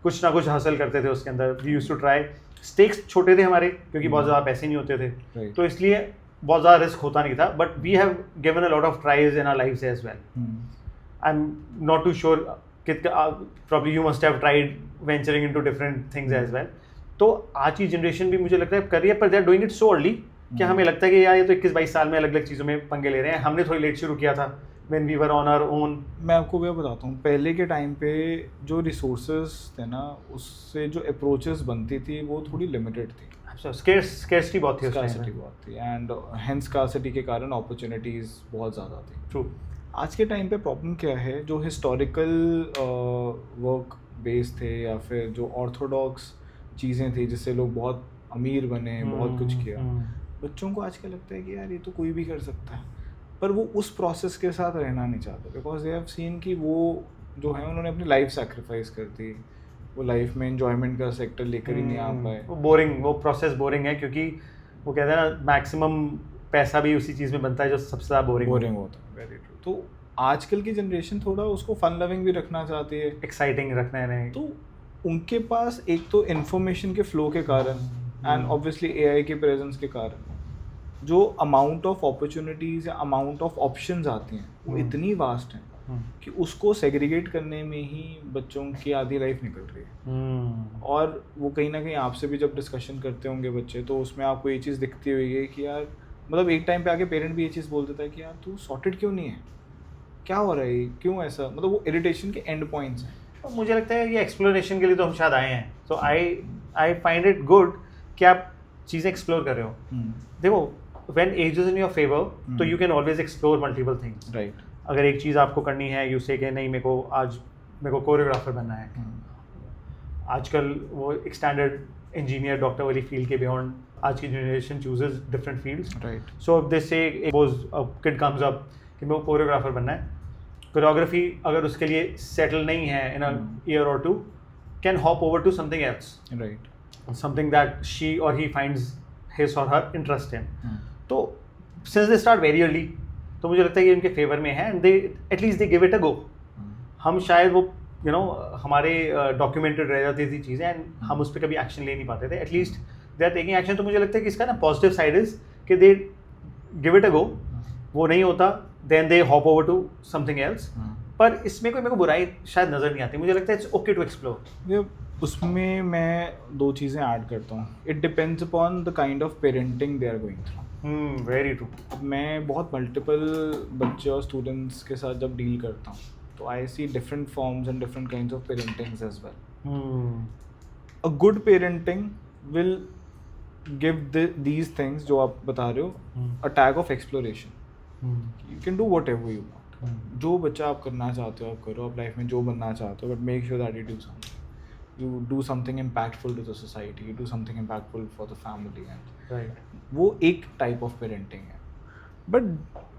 कुछ ना कुछ हासिल करते थे उसके अंदर. We used to try. Stakes छोटे थे हमारे, क्योंकि बहुत ज़्यादा पैसे नहीं होते थे, तो इसलिए बहुत ज़्यादा रिस्क होता नहीं था. But we have given a lot of tries in our lives as well. I am not too sure, probably you must have tried venturing into different things as well. तो आज की जनरेशन भी मुझे लगता है कर रही है, पर they are doing it so early कि हमें लगता है कि यार ये तो 21-22 साल में अलग अलग चीज़ों में पंगे ले रहे हैं. हमने थोड़ी लेट शुरू किया था, when we were on our own. मैं आपको भी बताता हूँ, पहले के टाइम पे जो रिसोर्सेज थे ना, उससे जो अप्रोचेस बनती थी वो थोड़ी लिमिटेड थी. स्केर्सिटी बहुत थी, स्कार्सिटी बहुत थी, एंड हेंस स्कार्सिटी के कारण अपॉर्चुनिटीज़ बहुत ज़्यादा थी. ट्रू. आज के टाइम पे प्रॉब्लम क्या है, जो हिस्टोरिकल वर्क बेस थे या फिर जो ऑर्थोडॉक्स चीज़ें थी जिससे लोग बहुत अमीर बने, बहुत कुछ किया, बच्चों को आजकल लगता है कि यार ये तो कोई भी कर सकता है, पर वो उस प्रोसेस के साथ रहना नहीं चाहते, बिकॉज दे हैव सीन कि वो जो है उन्होंने अपनी लाइफ सैक्रिफाइस कर दी, वो लाइफ में एंजॉयमेंट का सेक्टर लेकर ही नहीं आ पाए. वो बोरिंग, वो प्रोसेस बोरिंग है, क्योंकि वो कहते हैं ना मैक्सिमम पैसा भी उसी चीज़ में बनता है जो सबसे ज़्यादा बोरिंग होता है. Very true. तो आजकल की जनरेशन थोड़ा उसको फन लविंग भी रखना चाहती है, एक्साइटिंग रखना है नहीं. तो उनके पास एक तो इन्फॉर्मेशन के फ्लो के कारण एंड ऑब्वियसली एआई के प्रेजेंस के कारण जो अमाउंट ऑफ अपॉर्चुनिटीज़ या अमाउंट ऑफ ऑप्शंस आती हैं वो इतनी वास्ट हैं कि उसको सेग्रीगेट करने में ही बच्चों की आधी लाइफ निकल रही है। और वो कहीं ना कहीं आपसे भी जब डिस्कशन करते होंगे बच्चे, तो उसमें आपको ये चीज़ दिखती हुई है कि यार मतलब एक टाइम पे आके पेरेंट भी ये चीज़ बोल देता है कि यार तू सॉर्टेड क्यों नहीं है, क्या हो रहा है, क्यों ऐसा, मतलब वो इरिटेशन के एंड पॉइंट्स हैं। तो मुझे लगता है ये एक्सप्लोरेशन के लिए तो हम शायद आए हैं, so I find it good कि आप चीज़ें एक्सप्लोर कर रहे हो। देखो when age is in your favour तो you can always explore multiple things, right. अगर एक चीज़ आपको करनी है यू से कि नहीं मेरे को कोरियोग्राफर बनना है, आजकल वो एक स्टैंडर्ड इंजीनियर डॉक्टर वाली फील्ड के बियॉन्ड आज की generation chooses different fields, right. So if this से किड कम्स अप कि मेरे को कोरियोग्राफर बनना है, कोरियोग्राफी अगर उसके लिए सेटल नहीं है इन अ ईयर और two, can hop over to something else, right, something that she or he finds his or her interest in. तो since they start very early, तो मुझे लगता है ये उनके फेवर में है and they at least they give it a go. हम शायद वो हमारे डॉक्यूमेंटेड रह जाती थी चीज़ें एंड हम उस पर कभी एक्शन ले नहीं पाते थे, at least they are taking action. तो मुझे लगता है कि इसका ना पॉजिटिव साइड इज कि दे गिव इट अ गो, वो नहीं होता then they hop over to something else. पर इसमें कोई मेरे को बुराई शायद नज़र नहीं आती, मुझे लगता है इट्स ओके टू एक्सप्लोर। उसमें मैं दो चीज़ें ऐड करता हूँ, it depends upon the kind of parenting they are going through. Very true. मैं बहुत मल्टीपल बच्चे और स्टूडेंट्स के साथ जब डील करता हूँ तो I see different forms and different kinds of parentings as well. A good parenting will give these things जो आप बता रहे हो, a tag of exploration. You can do whatever you want, जो बच्चा आप करना चाहते हो आप करो, आप लाइफ में जो बनना चाहते हो, but make sure that you do something, you do something impactful to the society, you do something impactful for the family, and right. वो एक टाइप ऑफ पेरेंटिंग है। बट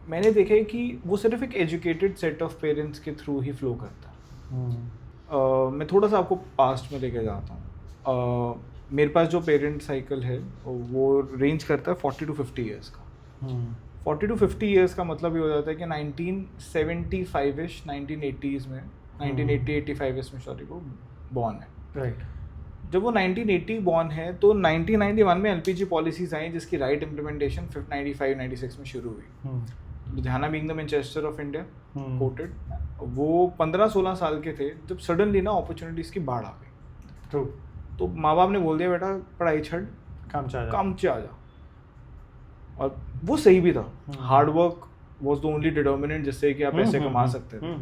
मैंने देखा है कि वो सिर्फ एक एजुकेटेड सेट ऑफ पेरेंट्स के थ्रू ही फ्लो करता है। मैं थोड़ा सा आपको पास्ट में लेके जाता हूँ। मेरे पास जो पेरेंट साइकिल है वो रेंज करता है 40 to 50 ईयर्स का। 40 to 50 ईयर्स का मतलब ये हो जाता है कि 1975-ish 1980s में 1980-85 में सॉरी वो बॉर्न है। राइट। जब वो 1980 बॉर्न है तो 1991 में एलपीजी पॉलिसीज आई जिसकी राइट इम्प्लीमेंटेशन 95-96 में शुरू हुई। Ludhiana being the Manchester of India coated, वो 15-16 साल के थे जब सडनली ना अपॉर्चुनिटीज़ की बाढ़ आ गई। ट्रू। तो माँ बाप ने बोल दिया बेटा पढ़ाई छड़ काम से आ जा। और वो सही भी था, hard work was the only determinant जिससे कि आप पैसे कमा सकते थे।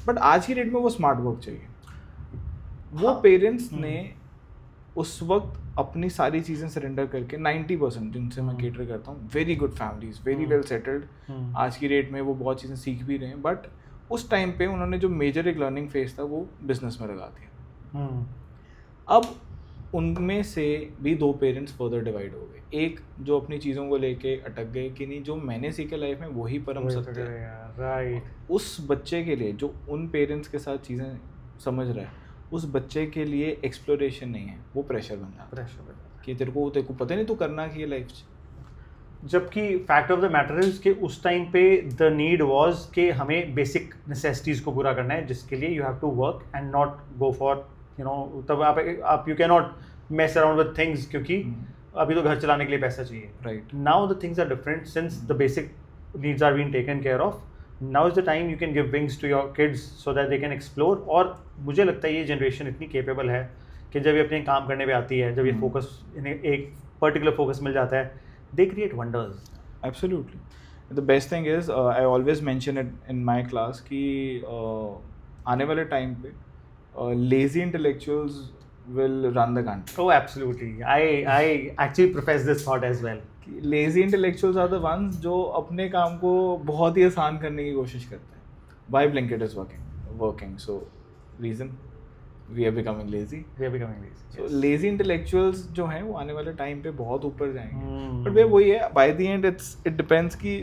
बट आज की डेट में वो स्मार्ट वर्क चाहिए। वो पेरेंट्स ने उस वक्त अपनी सारी चीज़ें सरेंडर करके 90% जिनसे मैं केटर करता हूँ, very good families, very well settled, आज की डेट में वो बहुत चीज़ें सीख भी रहे हैं। बट उस टाइम पे उन्होंने जो मेजर एक लर्निंग फेज था वो बिजनेस में लगा दिया। अब उनमें से भी दो पेरेंट्स फर्दर डिवाइड हो गए। एक जो अपनी चीज़ों को लेके अटक गए कि नहीं जो मैंने सीखे लाइफ में वही परम सत्य है। राइट। उस बच्चे के लिए जो उन पेरेंट्स के साथ चीज़ें समझ रहा है, उस बच्चे के लिए एक्सप्लोरेशन नहीं है, वो प्रेशर बन जाता है कि तेरे को पता नहीं तू करना कि ये लाइफ। जबकि fact of the matter is कि उस टाइम पे द नीड वाज कि हमें बेसिक नेसेसिटीज़ को पूरा करना है, जिसके लिए you have to work and not go for तब आप you can not mess around with things, क्योंकि अभी तो घर चलाने के लिए पैसा चाहिए। Right. Now the things are different since the basic needs are being taken care of. Now is the time you can give wings to your kids so that they can explore। और मुझे लगता है ये generation इतनी capable है कि जब ये अपने काम करने पे आती है, जब ये फोकस इन्हें एक पर्टिकुलर फोकस मिल जाता है, they create wonders। Absolutely। The best thing is I always mention it in my class कि आने वाले टाइम पे lazy intellectuals will run the country। Oh absolutely। I actually profess this thought as well। Lazy intellectuals are the ones जो अपने काम को बहुत ही आसान करने की कोशिश करते हैं। Why Blinkit is working so reason we are becoming lazy. So lazy intellectuals जो हैं वो आने वाले टाइम पे बहुत ऊपर जाएंगे। बट वे वही है, bye the and it depends कि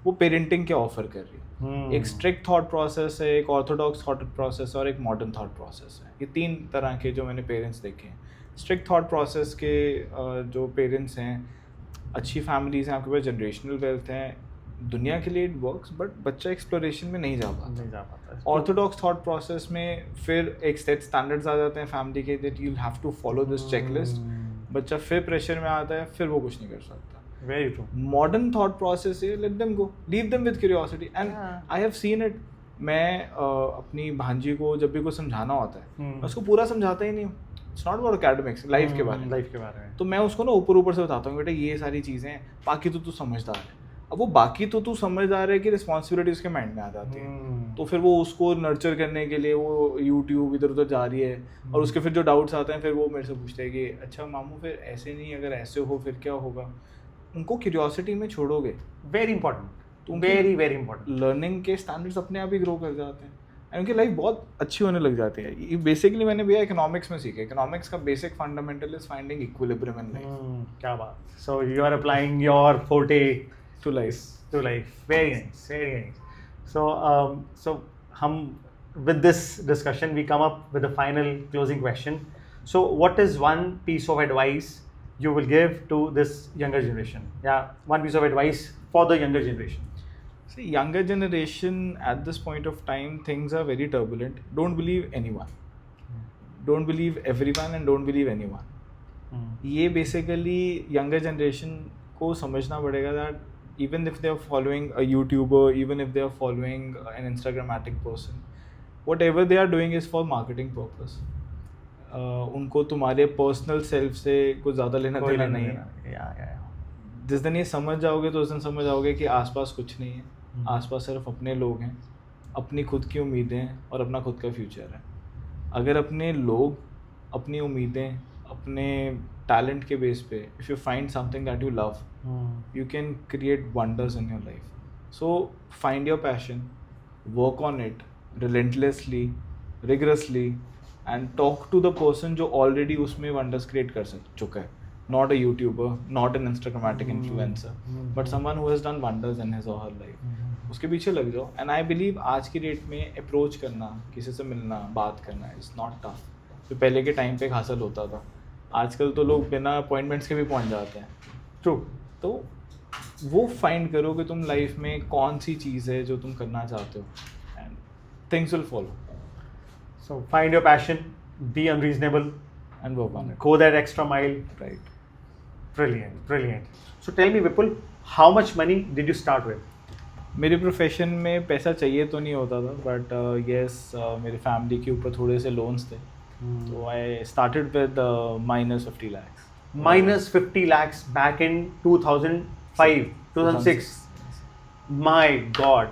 वो पेरेंटिंग क्या ऑफर कर रही है। एक स्ट्रिक्ट थॉट प्रोसेस है, एक ऑर्थोडॉक्स थॉट प्रोसेस और एक मॉडर्न थॉट प्रोसेस है। ये तीन तरह के जो मैंने पेरेंट्स देखे हैं। स्ट्रिक्ट थॉट प्रोसेस के जो पेरेंट्स हैं, अच्छी फैमिलीज हैं, आपके पास जनरेशनल वेल्थ है, दुनिया के लिए इट वर्क्स, बट बच्चा एक्सप्लोरेशन में नहीं जा पाता। नहीं जा पाता। ऑर्थोडॉक्स थॉट प्रोसेस में फिर एक सेट स्टैंडर्ड्स आ जाते हैं फैमिली के, that you have to follow this checklist. बच्चा फिर प्रेशर में आता है, फिर वो कुछ नहीं कर सकता। Very true. Modern thought process है let them go, leave them with curiosity, and I have seen it. मैं अपनी भांजी को जब भी कुछ समझाना होता है मैं उसको पूरा समझाता ही नहीं हूँ। It's not about academics, life के बारे में। लाइफ के बारे में तो मैं उसको ना ऊपर ऊपर से बताता हूँ, बेटा ये सारी चीज़ें हैं, बाकी तो तू समझदार है। अब वो बाकी तो तू समझदार है कि रिस्पॉन्सिबिलिटी उसके माइंड में आ जाती है, तो फिर वो उसको नर्चर करने के लिए वो यूट्यूब इधर उधर जा रही है, और उसके फिर जो डाउट्स आते हैं फिर वो मेरे से पूछते हैं कि अच्छा मामू फिर ऐसे नहीं, अगर ऐसे हो फिर क्या होगा। उनको क्यूरियोसिटी में छोड़ोगे, very important, very very important. Learning के स्टैंडर्ड्स अपने आप ही ग्रो कर जाते हैं, एंड उनकी लाइफ बहुत अच्छी होने लग जाती है। ये बेसिकली मैंने भैया इकोनॉमिक्स में सीखा। इकोनॉमिक्स का basic fundamental is finding equilibrium in life. क्या बात। So you are applying your forte to life. to life. Very nice, very nice. So with this discussion we come up with a final closing question. So what is one piece of advice you will give to this younger generation? Yeah, one piece of advice for the younger generation. See, younger generation at this point of time, things are very turbulent. Don't believe anyone. Don't believe everyone and don't believe anyone. ये basically younger generation को समझना पड़ेगा that even if they are following a YouTuber, even if they are following an Instagrammatic person, whatever they are doing is for marketing purpose. उनको तुम्हारे personal self से कुछ ज़्यादा लेना देना नहीं है। जिस दिन ये समझ जाओगे तो उस दिन समझ जाओगे कि आसपास कुछ नहीं है, आसपास सिर्फ अपने लोग हैं, अपनी खुद की उम्मीदें हैं और अपना खुद का फ्यूचर है। अगर अपने लोग, अपनी उम्मीदें, अपने टैलेंट के बेस पे if you find something that you love, you can create wonders in your life. So find your passion, work on it relentlessly, rigorously, and talk to the person जो already उसमें wonders create कर चुका है. Not a YouTuber, not an Instagrammatic influencer, but someone who has done wonders in his or her life. उसके पीछे लग जाओ, and I believe आज की डेट में अप्रोच करना, किसी से मिलना, बात करना is not tough. जो पहले के टाइम पे हासिल होता था, आजकल तो लोग बिना अपॉइंटमेंट्स के भी पहुंच जाते हैं। True. तो वो फाइंड करो कि तुम लाइफ में कौन सी चीज़ है जो तुम करना चाहते हो, and things will follow. So find your passion, be unreasonable and work on it, go that extra mile. Right. Brilliant, brilliant. So tell me Vipul, how much money did you start with? मेरे profession में पैसा चाहिए तो नहीं होता था, but yes मेरी family के ऊपर थोड़े से लोन्स थे, तो I started with -50 lakhs. -50 lakhs back in 2005, 2006. My God.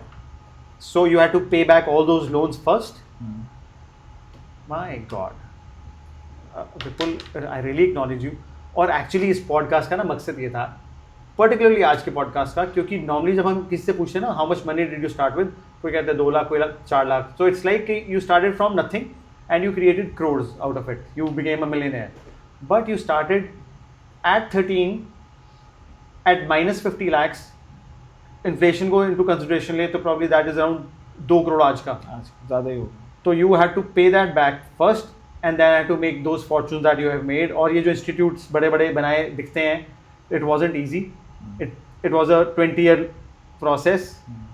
So you had to pay back all those loans first? My God. Vipul, I really acknowledge you. और एक्चुअली इस podcast का ना मकसद ये था, पर्टिकुलरली आज के पॉडकास्ट का, क्योंकि नॉर्मली जब हम किसी से पूछते हैं ना how much money did you start with, कोई कहता है 2 लाख, कोई 4 lakh. So it's like you started from nothing and you created crores out of it. You became a millionaire. But you started at 13 at -50 lakhs. Inflation go into consideration ले तो probably that is around 2 crore आज का. ज़्यादा ही होगा. तो you had to pay that back first and then had to make those fortunes that you have made. और ये जो institutes बड़े बड़े बनाए दिखते हैं, it wasn't easy. It was a 20-year process.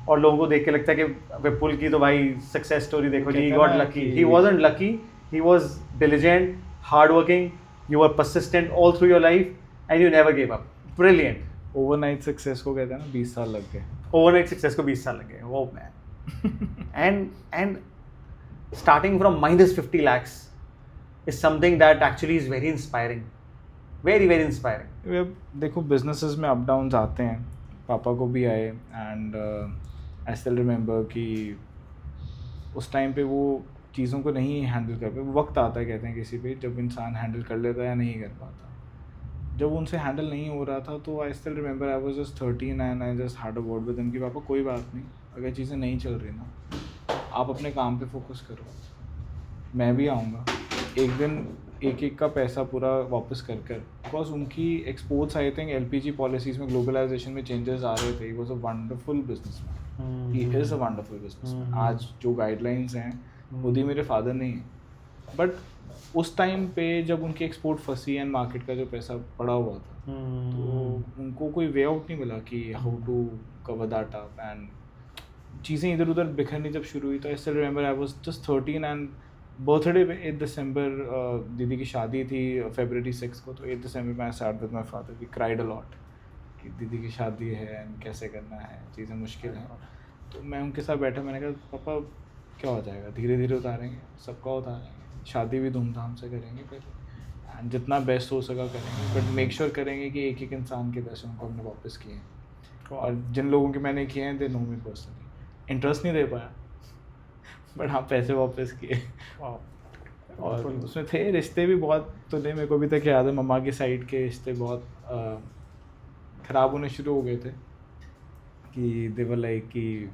और लोगों को देख के लगता है कि विपुल की तो भाई सक्सेस स्टोरी देखो जी, he got lucky. He wasn't lucky. He was diligent, hardworking. You were persistent all through your life, and you never gave up. Brilliant. Overnight success को कहते हैं ना 20 साल लग गए. Overnight success को 20 साल लग गए. Oh man. and starting from -50 lakhs is something that actually is very inspiring. Very very inspiring. देखो businesses में up downs आते हैं. पापा को भी आए, एंड आई स्टिल रिमेंबर कि उस टाइम पे वो चीज़ों को नहीं हैंडल कर पाए. वक्त आता है कहते हैं किसी पे जब इंसान हैंडल कर लेता है या नहीं कर पाता. जब उनसे हैंडल नहीं हो रहा था तो I still remember I was just 13 and I just had a word with him कि पापा कोई बात नहीं, अगर चीज़ें नहीं चल रही ना, आप अपने काम पे फोकस करो, मैं भी आऊँगा एक दिन, एक का पैसा पूरा वापस कर बिकॉज उनकी exports I think LPG policies में ग्लोबलाइजेशन में चेंजेस आ रहे थे. He was a wonderful businessman, he is a wonderful businessman. आज जो गाइडलाइंस हैं खुद ही मेरे फादर नहीं है, बट उस टाइम पे जब उनकी एक्सपोर्ट फंसी एंड मार्केट का जो पैसा पड़ा हुआ था, तो उनको को कोई वे आउट नहीं मिला कि how to cover that up, and चीज़ें इधर उधर बिखरनी जब शुरू हुई तो I still remember I was just 13 and birthday पे 8 दिसंबर दीदी की शादी थी February 6 को, तो 8 दिसंबर में I sat with my father, we cried a lot कि दीदी की शादी है एंड कैसे करना है, चीज़ें मुश्किल हैं। तो मैं उनके साथ बैठा, मैंने कहा पापा क्या हो जाएगा, धीरे धीरे उतारेंगे, सबका उतारेंगे, शादी भी धूमधाम से करेंगे फिर, एंड जितना बेस्ट हो सका करेंगे, बट मेक श्योर करेंगे कि एक एक इंसान के पैसे उनको हमने वापस किए हैं। और जिन लोगों के मैंने किए हैं they know me personally, interest नहीं दे पाया बट हाँ पैसे वापस किए। और उसमें थे रिश्ते भी बहुत, तो नहीं मेरे को अभी तक याद है मम्मा की साइड के रिश्ते बहुत ख़राब होने शुरू हो गए थे कि दे वर लाइक कि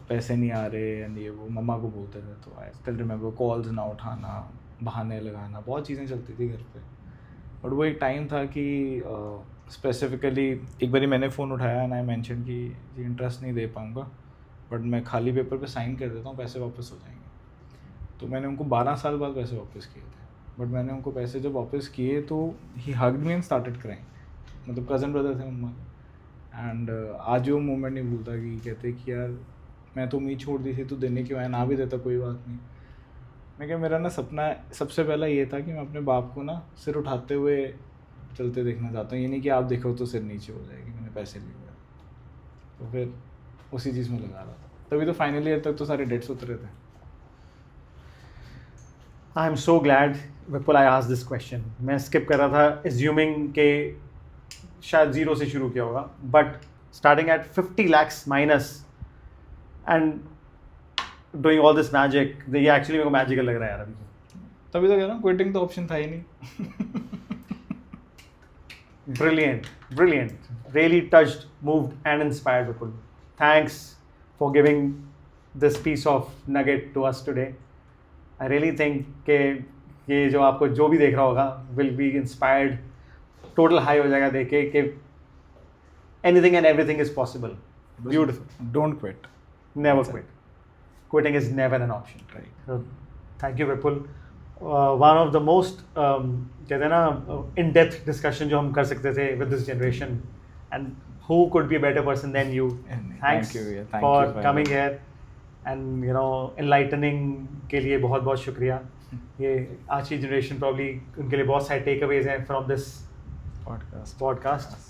पैसे नहीं आ रहे एंड ये वो मम्मा को बोलते थे। तो आई स्टिल रिमेंबर कॉल्स ना उठाना, बहाने लगाना, बहुत चीज़ें चलती थी घर पे। बट वो एक टाइम था कि स्पेसिफिकली एक बारी मैंने फ़ोन उठाया एंड आई मेंशन कि इंटरेस्ट नहीं दे पाऊँगा बट मैं खाली पेपर पे साइन कर देता हूँ, पैसे वापस हो जाएंगे। तो मैंने उनको 12 साल बाद पैसे वापस किए थे, बट मैंने उनको पैसे जब वापस किए तो ही hugged me and started crying, मतलब कज़न ब्रदर थे मम्मा के। एंड आज वो मोमेंट नहीं भूलता कि कहते कि यार मैं तो उम्मीद छोड़ दी थी, तो देने क्यों आया, ना भी देता कोई बात नहीं। मैं क्या, मेरा ना सपना सबसे पहला ये था कि मैं अपने बाप को ना सिर उठाते हुए चलते देखना चाहता हूँ, ये नहीं कि आप देखो तो सिर नीचे हो जाएगी, मैंने पैसे लिए। तो फिर उसी चीज़ में लगा रहा था, तभी तो फाइनली ईयर तक तो सारे डेट्स उतरे थे। I am so glad Vipul I asked this question. मैं स्किप कर रहा था एज्यूमिंग के शायद 0 से शुरू किया होगा, but starting at 50 lakhs minus and doing all this magic, ये एक्चुअली मेरे को मैजिकल लग रहा है यार अभी। तभी तो कह रहा हूँ क्विटिंग तो ऑप्शन था ही नहीं। Brilliant. Really touched, moved, and inspired Vipul. Thanks for giving this piece of nugget to us today. I really think कि ये जो आपको जो भी देख रहा होगा will be inspired, total high हो जाएगा देख के कि anything and everything is possible. Beautiful. Don't quit. Never quit. Quitting is never an option. Right. So, thank you Vipul. One of the most कहते हैं ना in depth discussion जो हम कर सकते थे with this generation, and who could be a better person than you. Thanks for coming here and enlightening के लिए बहुत बहुत शुक्रिया। ये आज की जनरेशन probably उनके लिए बहुत सारे takeaways हैं from this podcast.